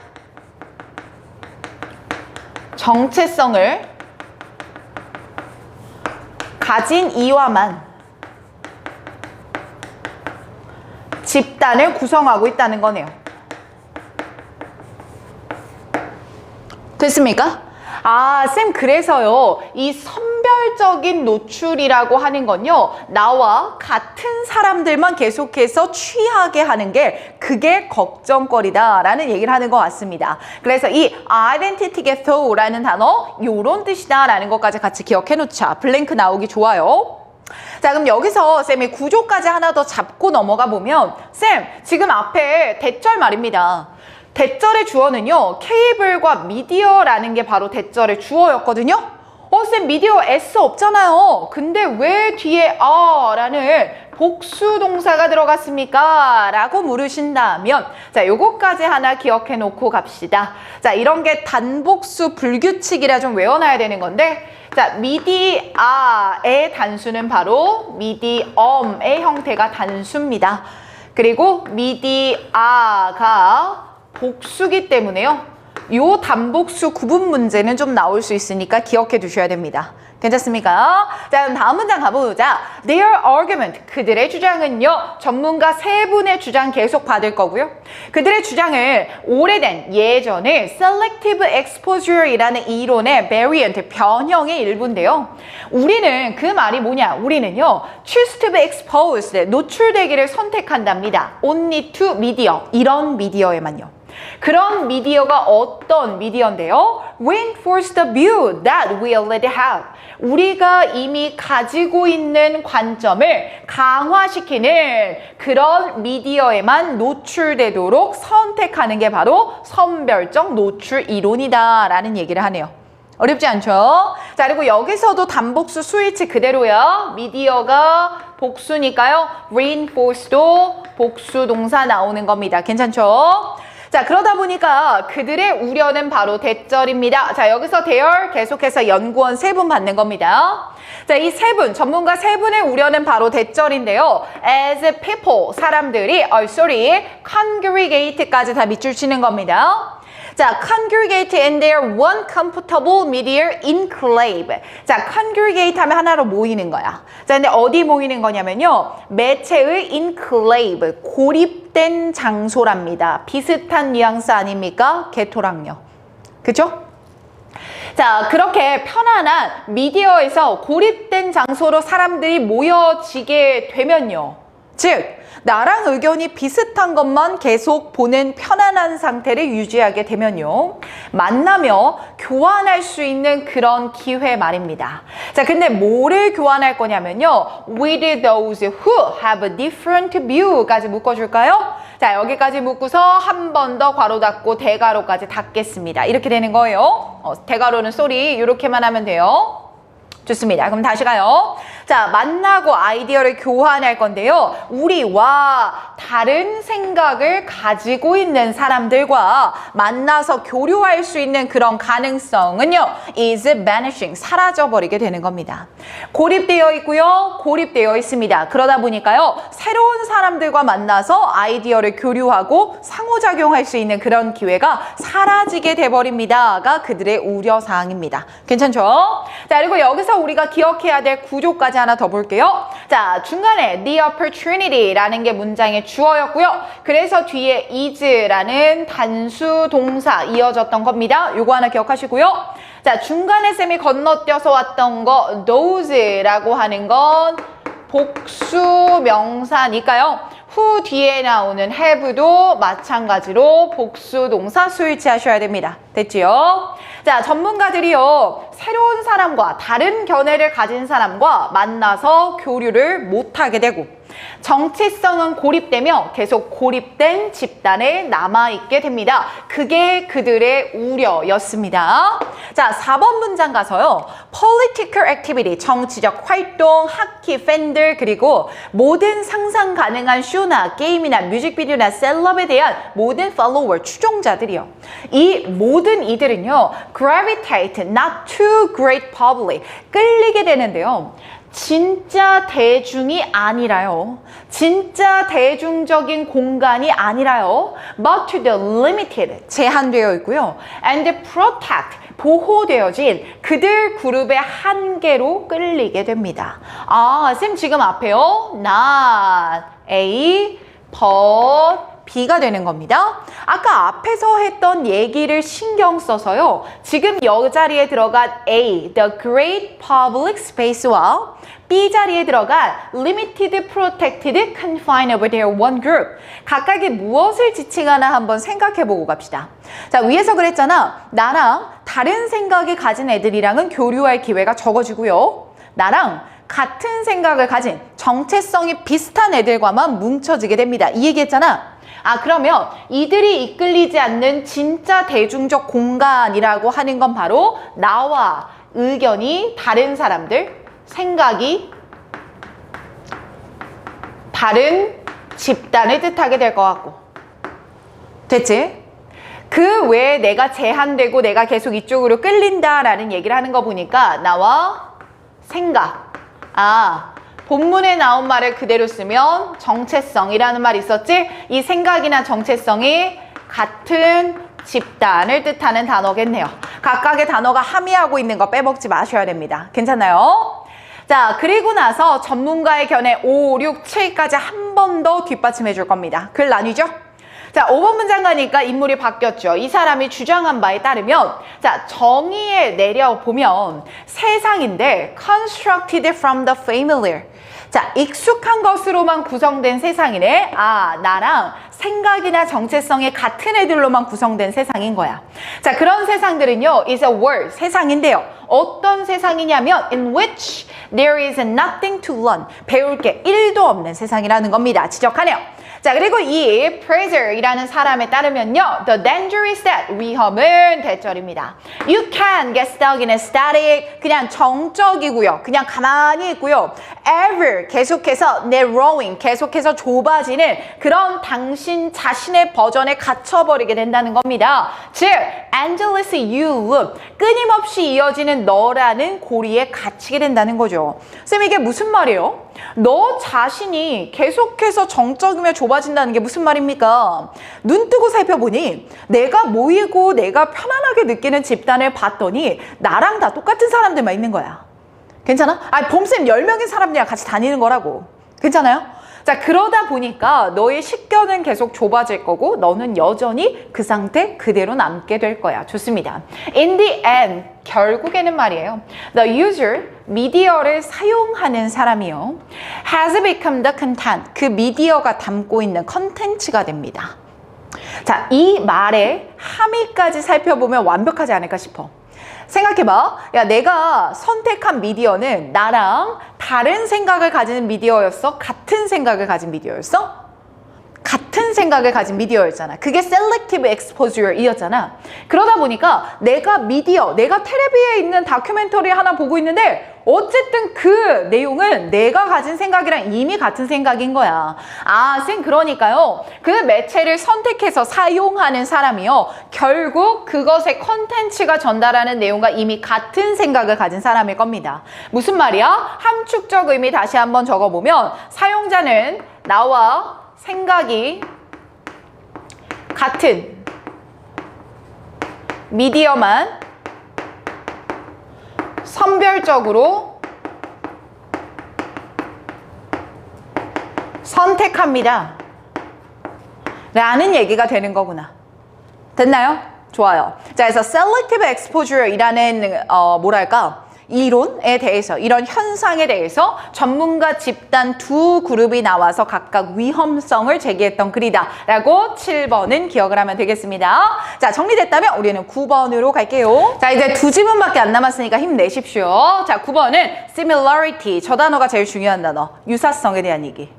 A: 정체성을 가진 이와만 집단을 구성하고 있다는 거네요. 됐습니까? 아, 쌤 그래서요. 이 선별적인 노출이라고 하는 건요. 나와 같은 사람들만 계속해서 취하게 하는 게 그게 걱정거리다라는 얘기를 하는 것 같습니다. 그래서 이 identity ghetto라는 단어 요런 뜻이다라는 것까지 같이 기억해 놓자. 블랭크 나오기 좋아요. 자, 그럼 여기서 쌤이 구조까지 하나 더 잡고 넘어가 보면 쌤, 지금 앞에 대절 말입니다. 대절의 주어는요. 케이블과 미디어라는 게 바로 대절의 주어였거든요. 쌤 미디어 S 없잖아요. 근데 왜 뒤에 라는 복수 동사가 들어갔습니까? 라고 물으신다면 자, 요거까지 하나 기억해 놓고 갑시다. 자, 이런 게 단복수 불규칙이라 좀 외워놔야 되는 건데 자, 미디아의 단수는 바로 미디엄의 형태가 단수입니다. 그리고 미디아가 복수기 때문에요. 요 단복수 구분 문제는 좀 나올 수 있으니까 기억해 두셔야 됩니다. 괜찮습니까? 자, 그럼 다음 문장 가보자. Their argument, 그들의 주장은요. 전문가 3분의 주장 계속 받을 거고요. 그들의 주장을 오래된 예전에 selective exposure이라는 이론의 variant, 변형의 일부인데요. 우리는 그 말이 뭐냐? 우리는요. choose to be exposed, 노출되기를 선택한답니다. only to media, 이런 미디어에만요. 그런 미디어가 어떤 미디어인데요? Reinforce the view that we already have. 우리가 이미 가지고 있는 관점을 강화시키는 그런 미디어에만 노출되도록 선택하는 게 바로 선별적 노출 이론이다라는 얘기를 하네요. 어렵지 않죠? 자, 그리고 여기서도 단복수 스위치 그대로야. 미디어가 복수니까요. Reinforce도 복수 동사 나오는 겁니다. 괜찮죠? 자, 그러다 보니까 그들의 우려는 바로 대절입니다. 자, 여기서 대열 계속해서 연구원 3분 받는 겁니다. 자, 이 3분, 전문가 3분의 우려는 바로 대절인데요. As people, 사람들이, congregate까지 다 밑줄 치는 겁니다. 자, congregate in their one comfortable media enclave. 자, congregate 하면 하나로 모이는 거야. 자, 근데 어디 모이는 거냐면요. 매체의 enclave, 고립된 장소랍니다. 비슷한 뉘앙스 아닙니까? 게토랑요. 그쵸? 자, 그렇게 편안한 미디어에서 고립된 장소로 사람들이 모여지게 되면요. 즉, 나랑 의견이 비슷한 것만 계속 보는 편안한 상태를 유지하게 되면요. 만나며 교환할 수 있는 그런 기회 말입니다. 자, 근데 뭐를 교환할 거냐면요. With those who have a different view까지 묶어줄까요? 자, 여기까지 묶고서 한 번 더 괄호 닫고 대괄호까지 닫겠습니다. 이렇게 되는 거예요. 대괄호는 쏘리 이렇게만 하면 돼요. 좋습니다. 그럼 다시 가요. 자, 만나고 아이디어를 교환할 건데요. 우리와 다른 생각을 가지고 있는 사람들과 만나서 교류할 수 있는 그런 가능성은요. is vanishing. 사라져버리게 되는 겁니다. 고립되어 있고요. 고립되어 있습니다. 그러다 보니까요. 새로운 사람들과 만나서 아이디어를 교류하고 상호작용할 수 있는 그런 기회가 사라지게 돼버립니다가 그들의 우려사항입니다. 괜찮죠? 자, 그리고 여기서 우리가 기억해야 될 구조까지 하나 더 볼게요. 자, 중간에 the opportunity라는 게 문장의 주어였고요. 그래서 뒤에 is라는 단수 동사 이어졌던 겁니다. 요거 하나 기억하시고요. 자, 중간에 쌤이 건너뛰어서 왔던 거 those라고 하는 건 복수 명사니까요. 후 뒤에 나오는 have도 마찬가지로 복수 동사 수일치하셔야 됩니다. 됐지요? 자, 전문가들이요. 새로운 사람과 다른 견해를 가진 사람과 만나서 교류를 못하게 되고 정체성은 고립되며 계속 고립된 집단에 남아있게 됩니다. 그게 그들의 우려였습니다. 자, 4번 문장 가서요. Political activity, 정치적 활동, 하키 팬들, 그리고 모든 상상 가능한 쇼나 게임이나 뮤직비디오나 셀럽에 대한 모든 팔로워, 추종자들이요. 이 모든 이들은요. gravitate not to great public, 끌리게 되는데요. 진짜 대중이 아니라요. 진짜 대중적인 공간이 아니라요. But to the limited, 제한되어 있고요. And protect, 보호되어진 그들 그룹의 한계로 끌리게 됩니다. 아, 쌤 지금 앞에요. Not A, but B가 되는 겁니다. 아까 앞에서 했던 얘기를 신경 써서요. 지금 여 자리에 들어간 A, the great public space와 B 자리에 들어간 limited, protected, confined over their one group. 각각이 무엇을 지칭하나 한번 생각해보고 갑시다. 자, 위에서 그랬잖아. 나랑 다른 생각을 가진 애들이랑은 교류할 기회가 적어지고요. 나랑 같은 생각을 가진 정체성이 비슷한 애들과만 뭉쳐지게 됩니다. 이 얘기했잖아. 아, 그러면 이들이 이끌리지 않는 진짜 대중적 공간이라고 하는 건 바로 나와 의견이 다른 사람들, 생각이 다른 집단을 뜻하게 될 것 같고. 됐지? 그 외에 내가 제한되고 내가 계속 이쪽으로 끌린다라는 얘기를 하는 거 보니까 나와 생각. 아, 본문에 나온 말을 그대로 쓰면 정체성이라는 말이 있었지? 이 생각이나 정체성이 같은 집단을 뜻하는 단어겠네요. 각각의 단어가 함의하고 있는 거 빼먹지 마셔야 됩니다. 괜찮나요? 자, 그리고 나서 전문가의 견해 5, 6, 7까지 한 번 더 뒷받침해 줄 겁니다. 글 나뉘죠? 자, 5번 문장 가니까 인물이 바뀌었죠. 이 사람이 주장한 바에 따르면 자, 정의에 내려보면 세상인데 constructed from the familiar. 자, 익숙한 것으로만 구성된 세상이네. 아, 나랑 생각이나 정체성이 같은 애들로만 구성된 세상인 거야. 자, 그런 세상들은요, is a world, 세상인데요. 어떤 세상이냐면 in which there is nothing to learn, 배울 게 1도 없는 세상이라는 겁니다. 지적하네요. 자, 그리고 이 Fraser이라는 사람에 따르면요, the danger is that, 위험은 대절입니다. You can get stuck in a static, 그냥 정적이고요. 그냥 가만히 있고요. Ever, 계속해서 narrowing, 계속해서 좁아지는 그런 당신 자신의 버전에 갇혀버리게 된다는 겁니다. 즉, endless you loop, 끊임없이 이어지는 너라는 고리에 갇히게 된다는 거죠. 쌤, 이게 무슨 말이에요? 너 자신이 계속해서 정적이며 좁아진다는 게 무슨 말입니까? 눈 뜨고 살펴보니 내가 모이고 내가 편안하게 느끼는 집단을 봤더니 나랑 다 똑같은 사람들만 있는 거야. 괜찮아? 아니, 봄쌤 10명의 사람들이랑 같이 다니는 거라고. 괜찮아요? 자, 그러다 보니까 너의 식견은 계속 좁아질 거고 너는 여전히 그 상태 그대로 남게 될 거야. 좋습니다. In the end, 결국에는 말이에요. The user, 미디어를 사용하는 사람이요. has become the content, 그 미디어가 담고 있는 컨텐츠가 됩니다. 자, 이 말의 함의까지 살펴보면 완벽하지 않을까 싶어. 생각해봐. 야, 내가 선택한 미디어는 나랑 다른 생각을 가진 미디어였어? 같은 생각을 가진 미디어였어? 같은 생각을 가진 미디어였잖아. 그게 selective exposure이었잖아. 그러다 보니까 내가 내가 텔레비에 있는 다큐멘터리 하나 보고 있는데 어쨌든 그 내용은 내가 가진 생각이랑 이미 같은 생각인 거야. 쌤 그러니까요. 그 매체를 선택해서 사용하는 사람이요. 결국 그것의 컨텐츠가 전달하는 내용과 이미 같은 생각을 가진 사람일 겁니다. 무슨 말이야? 함축적 의미 다시 한번 적어보면 사용자는 나와 생각이 같은 미디어만 선별적으로 선택합니다. 라는 얘기가 되는 거구나. 됐나요? 좋아요. 자, 그래서 selective exposure이라는 이론에 대해서, 이런 현상에 대해서 전문가 집단 두 그룹이 나와서 각각 위험성을 제기했던 글이다 라고 7번은 기억을 하면 되겠습니다. 자, 정리됐다면 우리는 9번으로 갈게요. 자, 이제 두 지문밖에 안 남았으니까 힘내십시오. 자, 9번은 similarity. 저 단어가 제일 중요한 단어. 유사성에 대한 얘기.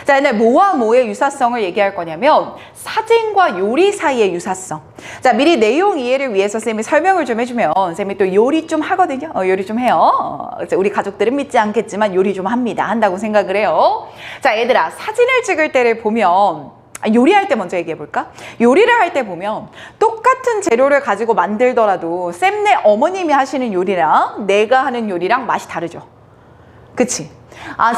A: 자, 근데 뭐와 뭐의 유사성을 얘기할 거냐면 사진과 요리 사이의 유사성. 자, 미리 내용 이해를 위해서 쌤이 설명을 좀 해주면 쌤이 또 요리 좀 하거든요. 요리 좀 해요. 우리 가족들은 믿지 않겠지만 요리 좀 한다고 생각을 해요. 자, 얘들아, 사진을 찍을 때를 보면 요리할 때 먼저 얘기해 볼까? 요리를 할 때 보면 똑같은 재료를 가지고 만들더라도 쌤네 어머님이 하시는 요리랑 내가 하는 요리랑 맛이 다르죠. 그치?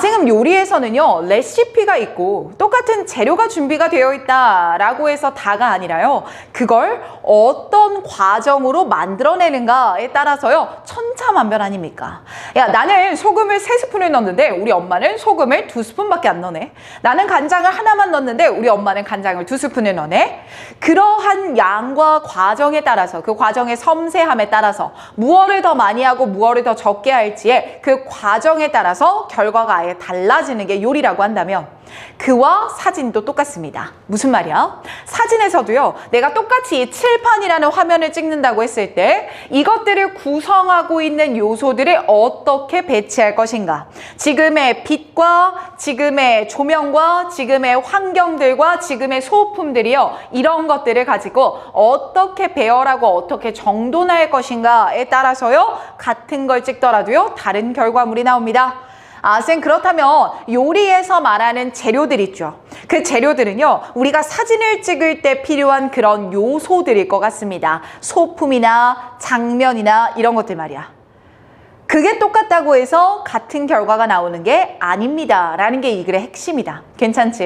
A: 쌤은 요리에서는요, 레시피가 있고 똑같은 재료가 준비가 되어 있다라고 해서 다가 아니라요, 그걸 어떤 과정으로 만들어내는가에 따라서요, 천차만별 아닙니까? 야, 나는 소금을 3스푼을 넣었는데 우리 엄마는 소금을 2스푼밖에 안 넣네. 나는 간장을 하나만 넣었는데 우리 엄마는 간장을 2스푼을 넣네. 그러한 양과 과정에 따라서, 그 과정의 섬세함에 따라서 무엇을 더 많이 하고 무엇을 더 적게 할지에 그 과정에 따라서 결과가 아예 달라지는 게 요리라고 한다면 그와 사진도 똑같습니다. 무슨 말이야? 사진에서도요, 내가 똑같이 이 칠판이라는 화면을 찍는다고 했을 때 이것들을 구성하고 있는 요소들을 어떻게 배치할 것인가, 지금의 빛과 지금의 조명과 지금의 환경들과 지금의 소품들이요, 이런 것들을 가지고 어떻게 배열하고 어떻게 정돈할 것인가에 따라서요, 같은 걸 찍더라도요 다른 결과물이 나옵니다. 쌤, 그렇다면 요리에서 말하는 재료들 있죠. 그 재료들은요, 우리가 사진을 찍을 때 필요한 그런 요소들일 것 같습니다. 소품이나 장면이나 이런 것들 말이야. 그게 똑같다고 해서 같은 결과가 나오는 게 아닙니다 라는 게 이 글의 핵심이다. 괜찮지?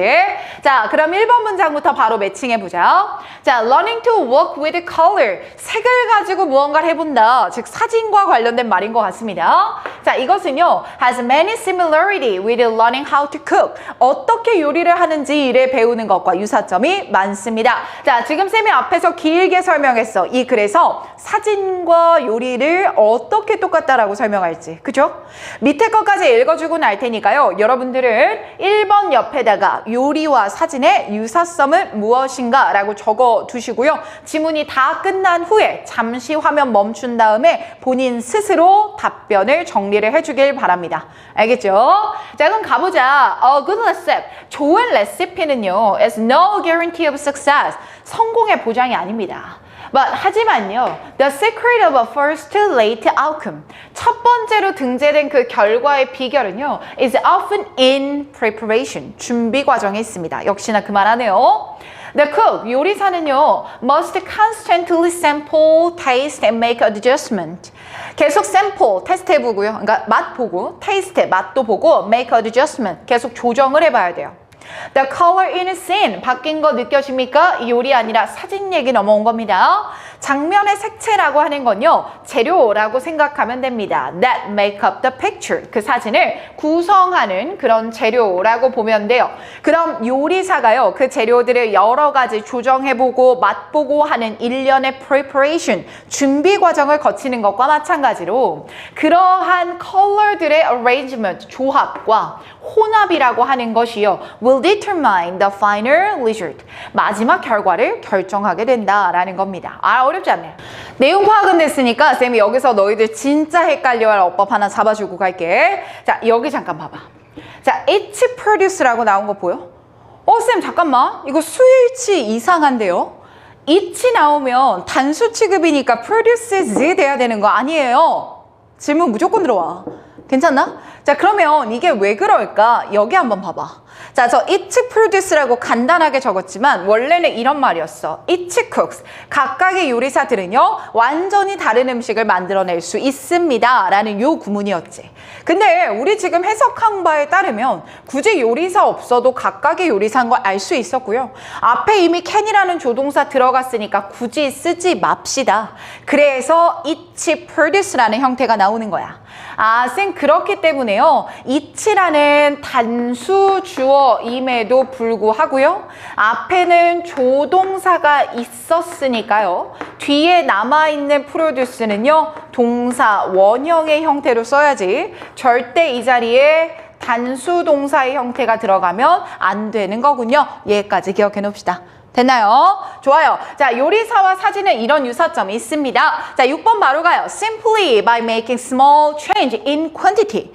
A: 자, 그럼 1번 문장부터 바로 매칭해보자. 자, learning to work with color. 색을 가지고 무언가를 해본다. 즉, 사진과 관련된 말인 것 같습니다. 자, 이것은요, has many similarity with learning how to cook. 어떻게 요리를 하는지를 배우는 것과 유사점이 많습니다. 자, 지금 쌤이 앞에서 길게 설명했어. 이 글에서 사진과 요리를 어떻게 똑같다라고 설명할지. 그죠? 밑에 것까지 읽어주고 날 테니까요, 여러분들은 1번 옆에다가 요리와 사진의 유사점은 무엇인가 라고 적어 두시고요. 지문이 다 끝난 후에 잠시 화면 멈춘 다음에 본인 스스로 답변을 정리를 해주길 바랍니다. 알겠죠? 자, 그럼 가보자. A good recipe. 좋은 레시피는요, is no guarantee of success. 성공의 보장이 아닙니다. 하지만요, the secret of a first late outcome. 첫 번째로 등재된 그 결과의 비결은요, is often in preparation. 준비 과정에 있습니다. 역시나 그 말 하네요. The cook, 요리사는요, must constantly sample, taste, and make adjustment. 계속 sample, 테스트 해보고요. 그러니까 맛 보고, taste, 맛도 보고, make adjustment. 계속 조정을 해봐야 돼요. The color in a scene. 바뀐 거 느껴집니까? 요리 아니라 사진 얘기 넘어온 겁니다. 장면의 색채라고 하는 건요, 재료라고 생각하면 됩니다. That make up the picture. 그 사진을 구성하는 그런 재료라고 보면 돼요. 그럼 요리사가요, 그 재료들을 여러 가지 조정해보고 맛보고 하는 일련의 preparation, 준비 과정을 거치는 것과 마찬가지로 그러한 컬러들의 arrangement, 조합과 혼합이라고 하는 것이요, will determine the final result. 마지막 결과를 결정하게 된다라는 겁니다. 어렵지 않네요. 내용 파악은 됐으니까 쌤이 여기서 너희들 진짜 헷갈려할 어법 하나 잡아주고 갈게. 자, 여기 잠깐 봐봐. 자, it's produce라고 나온 거 보여? 쌤, 잠깐만. 이거 수일치 이상한데요? it이 나오면 단수 취급이니까 produces 돼야 되는 거 아니에요? 질문 무조건 들어와. 괜찮나? 자, 그러면 이게 왜 그럴까? 여기 한번 봐봐. 자, 저 it produce라고 간단하게 적었지만 원래는 이런 말이었어. it cooks. 각각의 요리사들은요, 완전히 다른 음식을 만들어낼 수 있습니다. 라는 요 구문이었지. 근데 우리 지금 해석한 바에 따르면 굳이 요리사 없어도 각각의 요리사인 걸 알 수 있었고요. 앞에 이미 can이라는 조동사 들어갔으니까 굳이 쓰지 맙시다. 그래서 it produce라는 형태가 나오는 거야. 쌤, 그렇기 때문에요. it라는 단수 주어임에도 불구하고요. 앞에는 조동사가 있었으니까요. 뒤에 남아있는 produce는요. 동사 원형의 형태로 써야지. 절대 이 자리에 단수 동사의 형태가 들어가면 안 되는 거군요. 얘까지 기억해 놓읍시다. 됐나요? 좋아요. 자, 요리사와 사진은 이런 유사점이 있습니다. 자, 6번 바로 가요. Simply by making small change in quantity.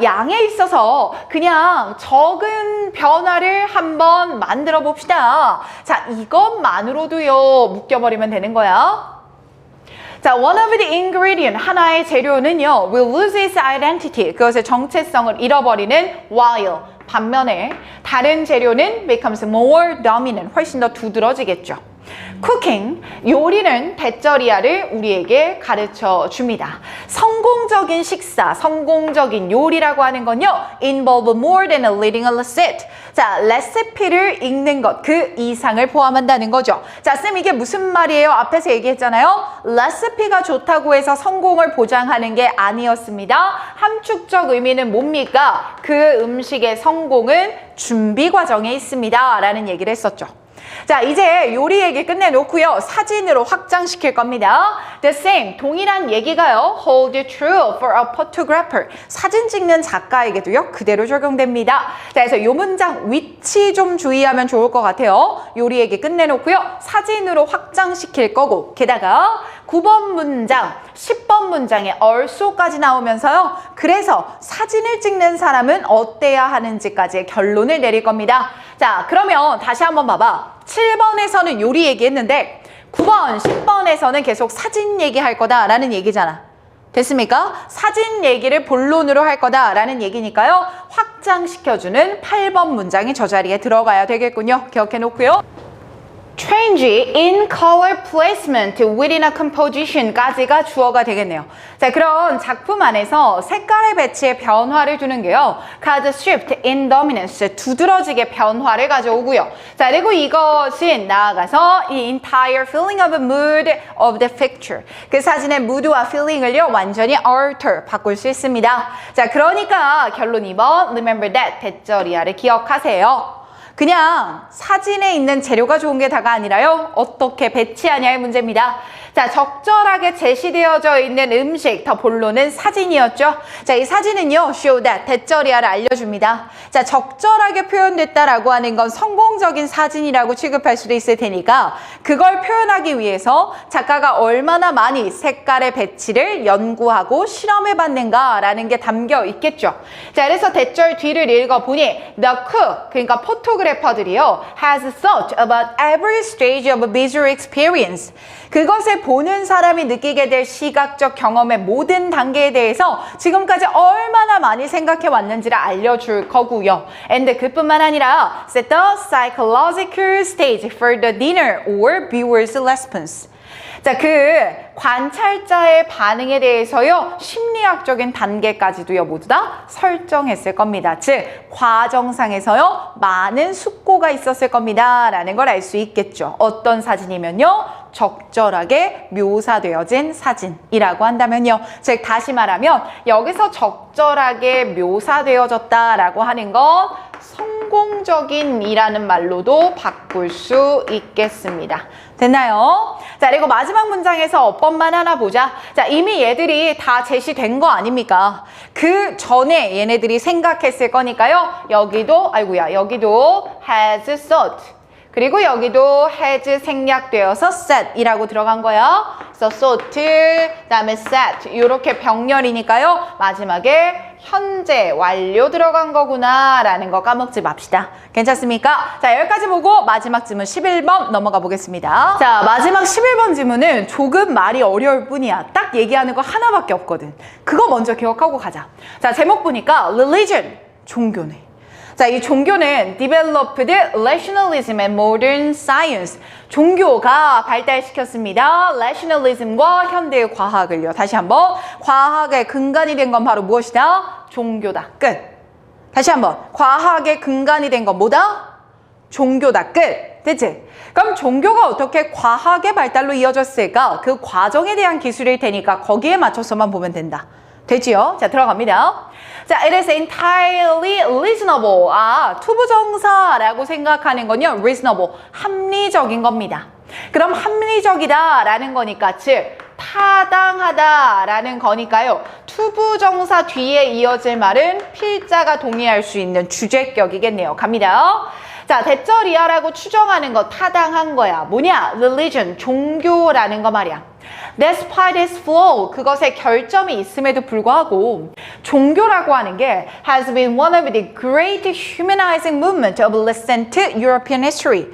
A: 양에 있어서 그냥 적은 변화를 한번 만들어 봅시다. 자, 이것만으로도요, 묶여버리면 되는 거야. 자, one of the ingredient, 하나의 재료는요, will lose its identity. 그것의 정체성을 잃어버리는 while. 반면에 다른 재료는 becomes more dominant, 훨씬 더 두드러지겠죠. cooking, 요리는 대절이야를 우리에게 가르쳐 줍니다. 성공적인 식사, 성공적인 요리라고 하는 건요, involve more than reading a receipt. 자, 레시피를 읽는 것, 그 이상을 포함한다는 거죠. 자, 쌤, 이게 무슨 말이에요? 앞에서 얘기했잖아요. 레시피가 좋다고 해서 성공을 보장하는 게 아니었습니다. 함축적 의미는 뭡니까? 그 음식의 성공은 준비 과정에 있습니다. 라는 얘기를 했었죠. 자, 이제 요리 얘기 끝내놓고요. 사진으로 확장시킬 겁니다. The same, 동일한 얘기가요. Hold true for a photographer. 사진 찍는 작가에게도요. 그대로 적용됩니다. 자, 그래서 요 문장 위치 좀 주의하면 좋을 것 같아요. 요리 얘기 끝내놓고요. 사진으로 확장시킬 거고, 게다가 9번 문장, 10번 문장에 also까지 나오면서요. 그래서 사진을 찍는 사람은 어때야 하는지까지의 결론을 내릴 겁니다. 자, 그러면 다시 한번 봐봐. 7번에서는 요리 얘기했는데 9번, 10번에서는 계속 사진 얘기할 거다라는 얘기잖아. 됐습니까? 사진 얘기를 본론으로 할 거다라는 얘기니까요. 확장시켜주는 8번 문장이 저 자리에 들어가야 되겠군요. 기억해 놓고요. Change in color placement within a composition까지가 주어가 되겠네요. 자, 그런 작품 안에서 색깔의 배치에 변화를 주는 게요. cause shift in dominance, 두드러지게 변화를 가져오고요. 자, 그리고 이것이 나아가서 이 entire feeling of mood of the picture, 그 사진의 mood와 feeling을요, 완전히 alter, 바꿀 수 있습니다. 자, 그러니까 결론 2번, remember that, 대절이야를 기억하세요. 그냥 사진에 있는 재료가 좋은 게 다가 아니라요. 어떻게 배치하냐의 문제입니다. 자, 적절하게 제시되어져 있는 음식, 더 본론은 사진이었죠. 자, 이 사진은요, show that, 대절이야를 알려줍니다. 자, 적절하게 표현됐다라고 하는 건 성공적인 사진이라고 취급할 수도 있을 테니까 그걸 표현하기 위해서 작가가 얼마나 많이 색깔의 배치를 연구하고 실험해봤는가라는 게 담겨 있겠죠. 자, 그래서 대절 뒤를 읽어보니 the cook, 그러니까 포토그래퍼들이요, has thought about every stage of a visual experience. 그것을 보는 사람이 느끼게 될 시각적 경험의 모든 단계에 대해서 지금까지 얼마나 많이 생각해 왔는지를 알려줄 거고요. And 그뿐만 아니라 set the psychological stage for the dinner or viewer's response. 자, 그 관찰자의 반응에 대해서요, 심리학적인 단계까지도요, 모두 다 설정했을 겁니다. 즉, 과정상에서요, 많은 숙고가 있었을 겁니다. 라는 걸 알 수 있겠죠. 어떤 사진이면요, 적절하게 묘사되어진 사진이라고 한다면요. 즉, 다시 말하면 여기서 적절하게 묘사되어졌다라고 하는 건 성공적인 이라는 말로도 바꿀 수 있겠습니다. 됐나요? 자, 그리고 마지막 문장에서 어법만 하나 보자. 자, 이미 얘들이 다 제시된 거 아닙니까? 그 전에 얘네들이 생각했을 거니까요. 여기도, 아이고야, 여기도 has thought. 그리고 여기도 has 생략되어서 set 이라고 들어간 거야.
B: sought, 그다음에 set 이렇게 병렬이니까요. 마지막에 현재 완료 들어간 거구나 라는 거 까먹지 맙시다. 괜찮습니까? 자, 여기까지 보고 마지막 질문 11번 넘어가 보겠습니다. 자, 마지막 11번 질문은 조금 말이 어려울 뿐이야. 딱 얘기하는 거 하나밖에 없거든. 그거 먼저 기억하고 가자. 자, 제목 보니까 religion, 종교네. 자, 이 종교는 developed rationalism and modern science. 종교가 발달시켰습니다. rationalism과 현대의 과학을요. 다시 한번. 과학의 근간이 된 건 바로 무엇이다? 종교다. 끝. 다시 한번. 과학의 근간이 된 건 뭐다? 종교다. 끝. 됐지? 그럼 종교가 어떻게 과학의 발달로 이어졌을까? 그 과정에 대한 기술일 테니까 거기에 맞춰서만 보면 된다. 되지요? 자, 들어갑니다. 자, it is entirely reasonable. 투부정사라고 생각하는 건요, reasonable, 합리적인 겁니다. 그럼 합리적이다라는 거니까, 즉, 타당하다라는 거니까요, 투부정사 뒤에 이어질 말은 필자가 동의할 수 있는 주제격이겠네요. 갑니다. 자, 대절이야라고 추정하는 거 타당한 거야. 뭐냐? religion, 종교라는 거 말이야. Despite its flaw, 그것의 결점이 있음에도 불구하고 종교라고 하는 게 has been one of the great humanizing movements of recent European history.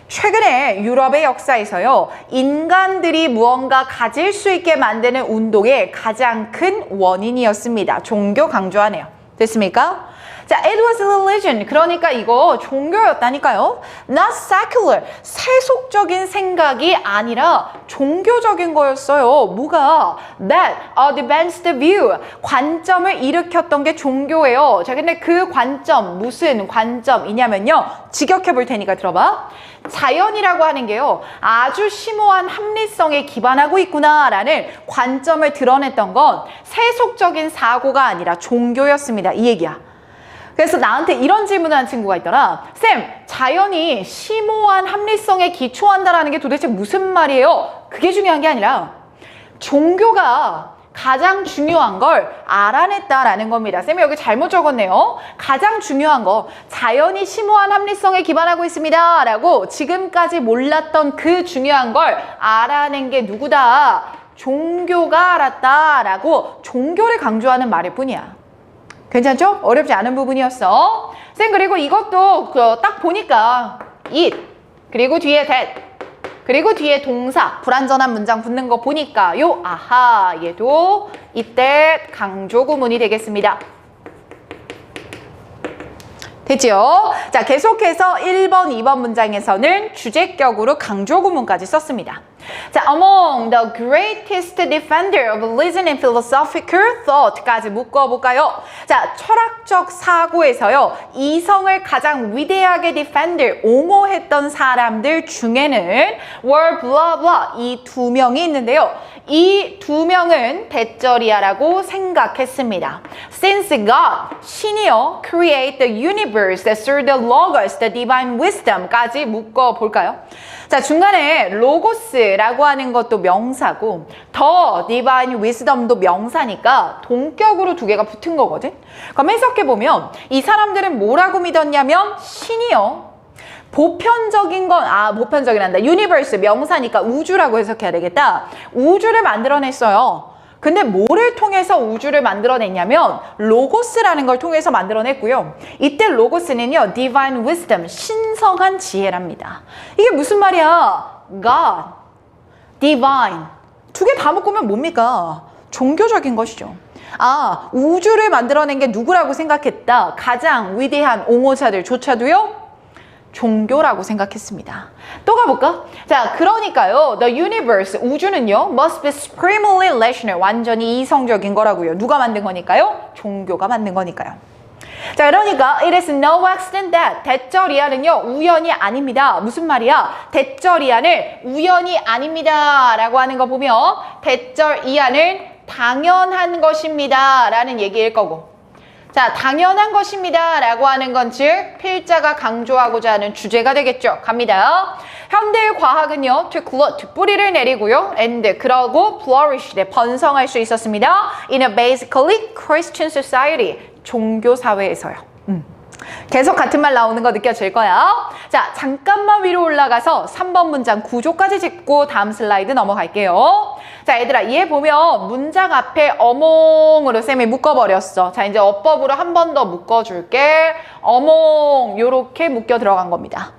B: 최근에 유럽의 역사에서요, 인간들이 무언가 가질 수 있게 만드는 운동의 가장 큰 원인이었습니다. 종교 강조하네요. 됐습니까? 자, it was religion. 그러니까 이거 종교였다니까요. Not secular. 세속적인 생각이 아니라 종교적인 거였어요. 뭐가? That advanced view. 관점을 일으켰던 게 종교예요. 자, 근데 그 관점, 무슨 관점이냐면요. 직역해 볼 테니까 들어봐. 자연이라고 하는 게요. 아주 심오한 합리성에 기반하고 있구나라는 관점을 드러냈던 건 세속적인 사고가 아니라 종교였습니다. 이 얘기야. 그래서 나한테 이런 질문을 한 친구가 있더라. 쌤, 자연이 심오한 합리성에 기초한다라는 게 도대체 무슨 말이에요? 그게 중요한 게 아니라 종교가 가장 중요한 걸 알아냈다라는 겁니다. 쌤이 여기 잘못 적었네요. 가장 중요한 거, 자연이 심오한 합리성에 기반하고 있습니다 라고 지금까지 몰랐던 그 중요한 걸 알아낸 게 누구다? 종교가 알았다라고 종교를 강조하는 말일 뿐이야. 괜찮죠? 어렵지 않은 부분이었어. 쌤, 그리고 이것도 딱 보니까 it, 그리고 뒤에 that, 그리고 뒤에 동사, 불완전한 문장 붙는 거 보니까요. 아하, 얘도 이때 강조 구문이 되겠습니다. 됐지요? 자, 계속해서 1번, 2번 문장에서는 주제격으로 강조 구문까지 썼습니다. 자, among the greatest defender of reason and philosophical thought까지 묶어볼까요? 자, 철학적 사고에서요, 이성을 가장 위대하게 defender, 옹호했던 사람들 중에는 were blah blah, 이 두 명이 있는데요. 이 두 명은 대절이야라고 생각했습니다. Since God, 신이요, create the universe through the logos, the divine wisdom까지 묶어볼까요? 자, 중간에 로고스라고 하는 것도 명사고 더 디바인 위스덤도 명사니까 동격으로 두 개가 붙은 거거든. 그럼 해석해보면 이 사람들은 뭐라고 믿었냐면 신이요. 보편적인 건, 보편적이란다. 유니버스 명사니까 우주라고 해석해야 되겠다. 우주를 만들어냈어요. 근데 뭐를 통해서 우주를 만들어냈냐면 로고스라는 걸 통해서 만들어냈고요. 이때 로고스는요, divine wisdom, 신성한 지혜랍니다. 이게 무슨 말이야? God, divine, 두 개 다 묶으면 뭡니까? 종교적인 것이죠. 우주를 만들어낸 게 누구라고 생각했다? 가장 위대한 옹호자들조차도요, 종교라고 생각했습니다. 또 가볼까? 자, 그러니까요, the universe, 우주는요, must be supremely rational, 완전히 이성적인 거라고요. 누가 만든 거니까요? 종교가 만든 거니까요. 자, 그러니까 it is no accident that, 대절이야는요, 우연이 아닙니다. 무슨 말이야? 대절이야는 우연이 아닙니다 라고 하는 거 보면 대절이야는 당연한 것입니다 라는 얘기일 거고, 자, 당연한 것입니다 라고 하는 건 즉 필자가 강조하고자 하는 주제가 되겠죠. 갑니다. 현대의 과학은요, to glut, 뿌리를 내리고요, and, 그러고 flourish, 번성할 수 있었습니다. in a basically Christian society, 종교 사회에서요. 계속 같은 말 나오는 거 느껴질 거야. 자, 잠깐만 위로 올라가서 3번 문장 구조까지 짚고 다음 슬라이드 넘어갈게요. 자, 얘들아, 얘 보면 문장 앞에 어몽으로 쌤이 묶어버렸어. 자, 이제 어법으로 한 번 더 묶어줄게. 어몽, 요렇게 묶여 들어간 겁니다.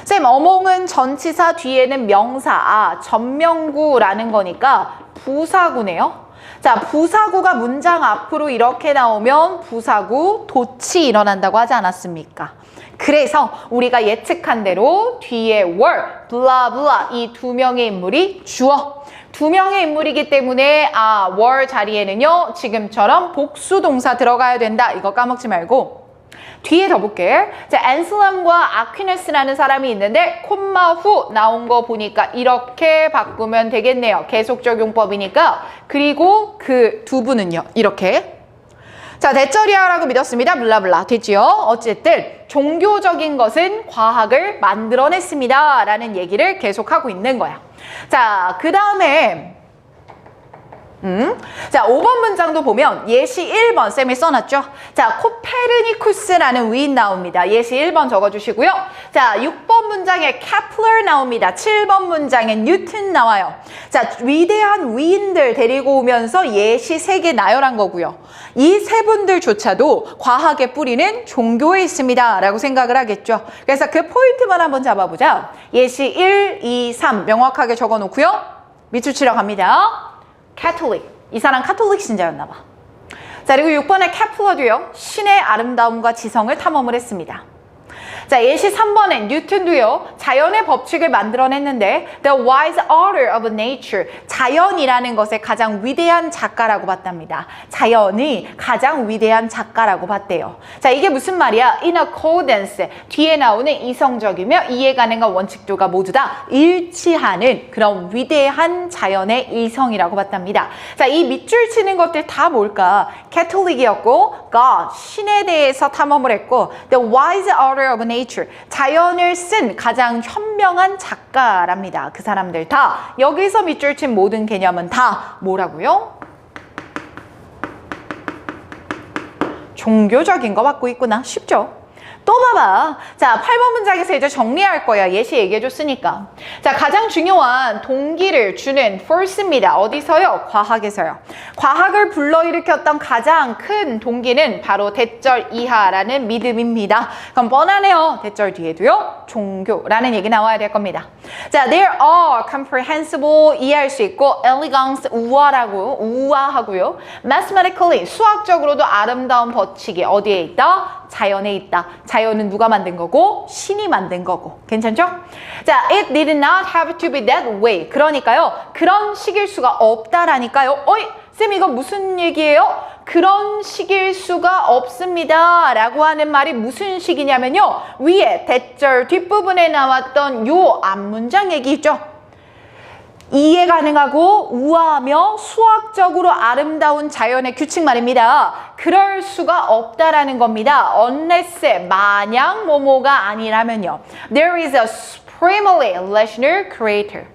B: 쌤, 어몽은 전치사 뒤에는 명사, 전명구라는 거니까 부사구네요. 자, 부사구가 문장 앞으로 이렇게 나오면 부사구, 도치 일어난다고 하지 않았습니까? 그래서 우리가 예측한 대로 뒤에 were, blah blah 이 두 명의 인물이 주어. 두 명의 인물이기 때문에 were 자리에는요, 지금처럼 복수 동사 들어가야 된다. 이거 까먹지 말고. 뒤에 더 볼게. 자, 앤슬럼과 아퀴너스라는 사람이 있는데 콤마 후 나온 거 보니까 이렇게 바꾸면 되겠네요. 계속 적용법이니까. 그리고 그 두 분은요, 이렇게. 자, 대절이야라고 믿었습니다. 블라블라. 됐지요? 어쨌든 종교적인 것은 과학을 만들어냈습니다. 라는 얘기를 계속하고 있는 거야. 자, 그 다음에 자, 5번 문장도 보면 예시 1번 쌤이 써놨죠. 자, 코페르니쿠스라는 위인 나옵니다. 예시 1번 적어주시고요. 자, 6번 문장에 케플러 나옵니다. 7번 문장에 뉴턴 나와요. 자, 위대한 위인들 데리고 오면서 예시 3개 나열한 거고요. 이 세 분들조차도 과학의 뿌리는 종교에 있습니다. 라고 생각을 하겠죠. 그래서 그 포인트만 한번 잡아보자. 예시 1, 2, 3 명확하게 적어놓고요. 밑줄 치러 갑니다. 캐톨릭. 이 사람 카톨릭 신자였나 봐. 자, 그리고 6번의 케플러도요. 신의 아름다움과 지성을 탐험을 했습니다. 자, 예시 3번엔 뉴턴도요. 자연의 법칙을 만들어냈는데 The wise author of nature. 자연이라는 것의 가장 위대한 작가라고 봤답니다. 자연이 가장 위대한 작가라고 봤대요. 자, 이게 무슨 말이야? In accordance. 뒤에 나오는 이성적이며 이해 가능한 원칙들과 모두 다 일치하는 그런 위대한 자연의 이성이라고 봤답니다. 자, 이 밑줄 치는 것들 다 뭘까? 캐톨릭이었고 God, 신에 대해서 탐험을 했고 The wise author of nature. 자연을 쓴 가장 현명한 작가랍니다. 그 사람들 다. 여기서 밑줄 친 모든 개념은 다 뭐라고요? 종교적인 거 받고 있구나. 쉽죠? 또 봐봐. 자, 8번 문장에서 이제 정리할 거야. 예시 얘기해줬으니까. 자, 가장 중요한 동기를 주는 force입니다. 어디서요? 과학에서요. 과학을 불러일으켰던 가장 큰 동기는 바로 대절 이하라는 믿음입니다. 그럼 뻔하네요. 대절 뒤에도요. 종교라는 얘기 나와야 될 겁니다. 자, there are comprehensible 이해할 수 있고 elegance 우아하고요. mathematically 수학적으로도 아름다운 법칙이 어디에 있다? 자연에 있다. 자연은 누가 만든 거고? 신이 만든 거고. 괜찮죠? 자, it did not have to be that way. 그러니까요. 그런 식일 수가 없다라니까요. 어이, 쌤 이거 무슨 얘기예요? 그런 식일 수가 없습니다. 라고 하는 말이 무슨 식이냐면요. 위에 대절 뒷부분에 나왔던 요 앞문장 얘기 있죠? 이해 가능하고 우아하며 수학적으로 아름다운 자연의 규칙 말입니다. 그럴 수가 없다라는 겁니다. unless 만약 뭐뭐가 아니라면요. There is a supremely rational creator.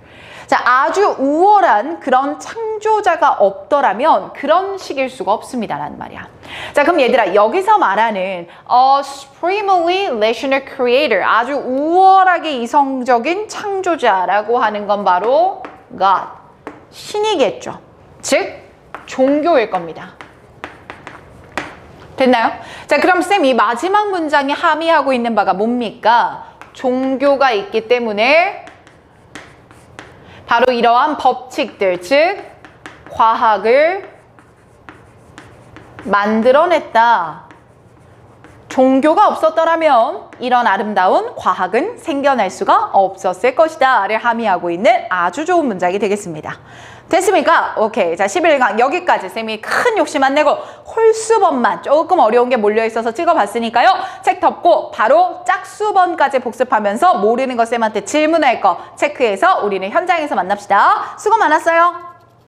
B: 자, 아주 우월한 그런 창조자가 없더라면 그런 식일 수가 없습니다라는 말이야. 자, 그럼 얘들아 여기서 말하는 a supremely rational creator 아주 우월하게 이성적인 창조자라고 하는 건 바로 God, 신이겠죠. 즉, 종교일 겁니다. 됐나요? 자, 그럼 쌤 이 마지막 문장이 함의하고 있는 바가 뭡니까? 종교가 있기 때문에 바로 이러한 법칙들, 즉 과학을 만들어냈다. 종교가 없었더라면 이런 아름다운 과학은 생겨날 수가 없었을 것이다 를 함의하고 있는 아주 좋은 문장이 되겠습니다. 됐습니까? 오케이. 자, 11강 여기까지 쌤이 큰 욕심 안 내고 홀수번만 조금 어려운 게 몰려있어서 찍어봤으니까요. 책 덮고 바로 짝수번까지 복습하면서 모르는 거 쌤한테 질문할 거 체크해서 우리는 현장에서 만납시다. 수고 많았어요.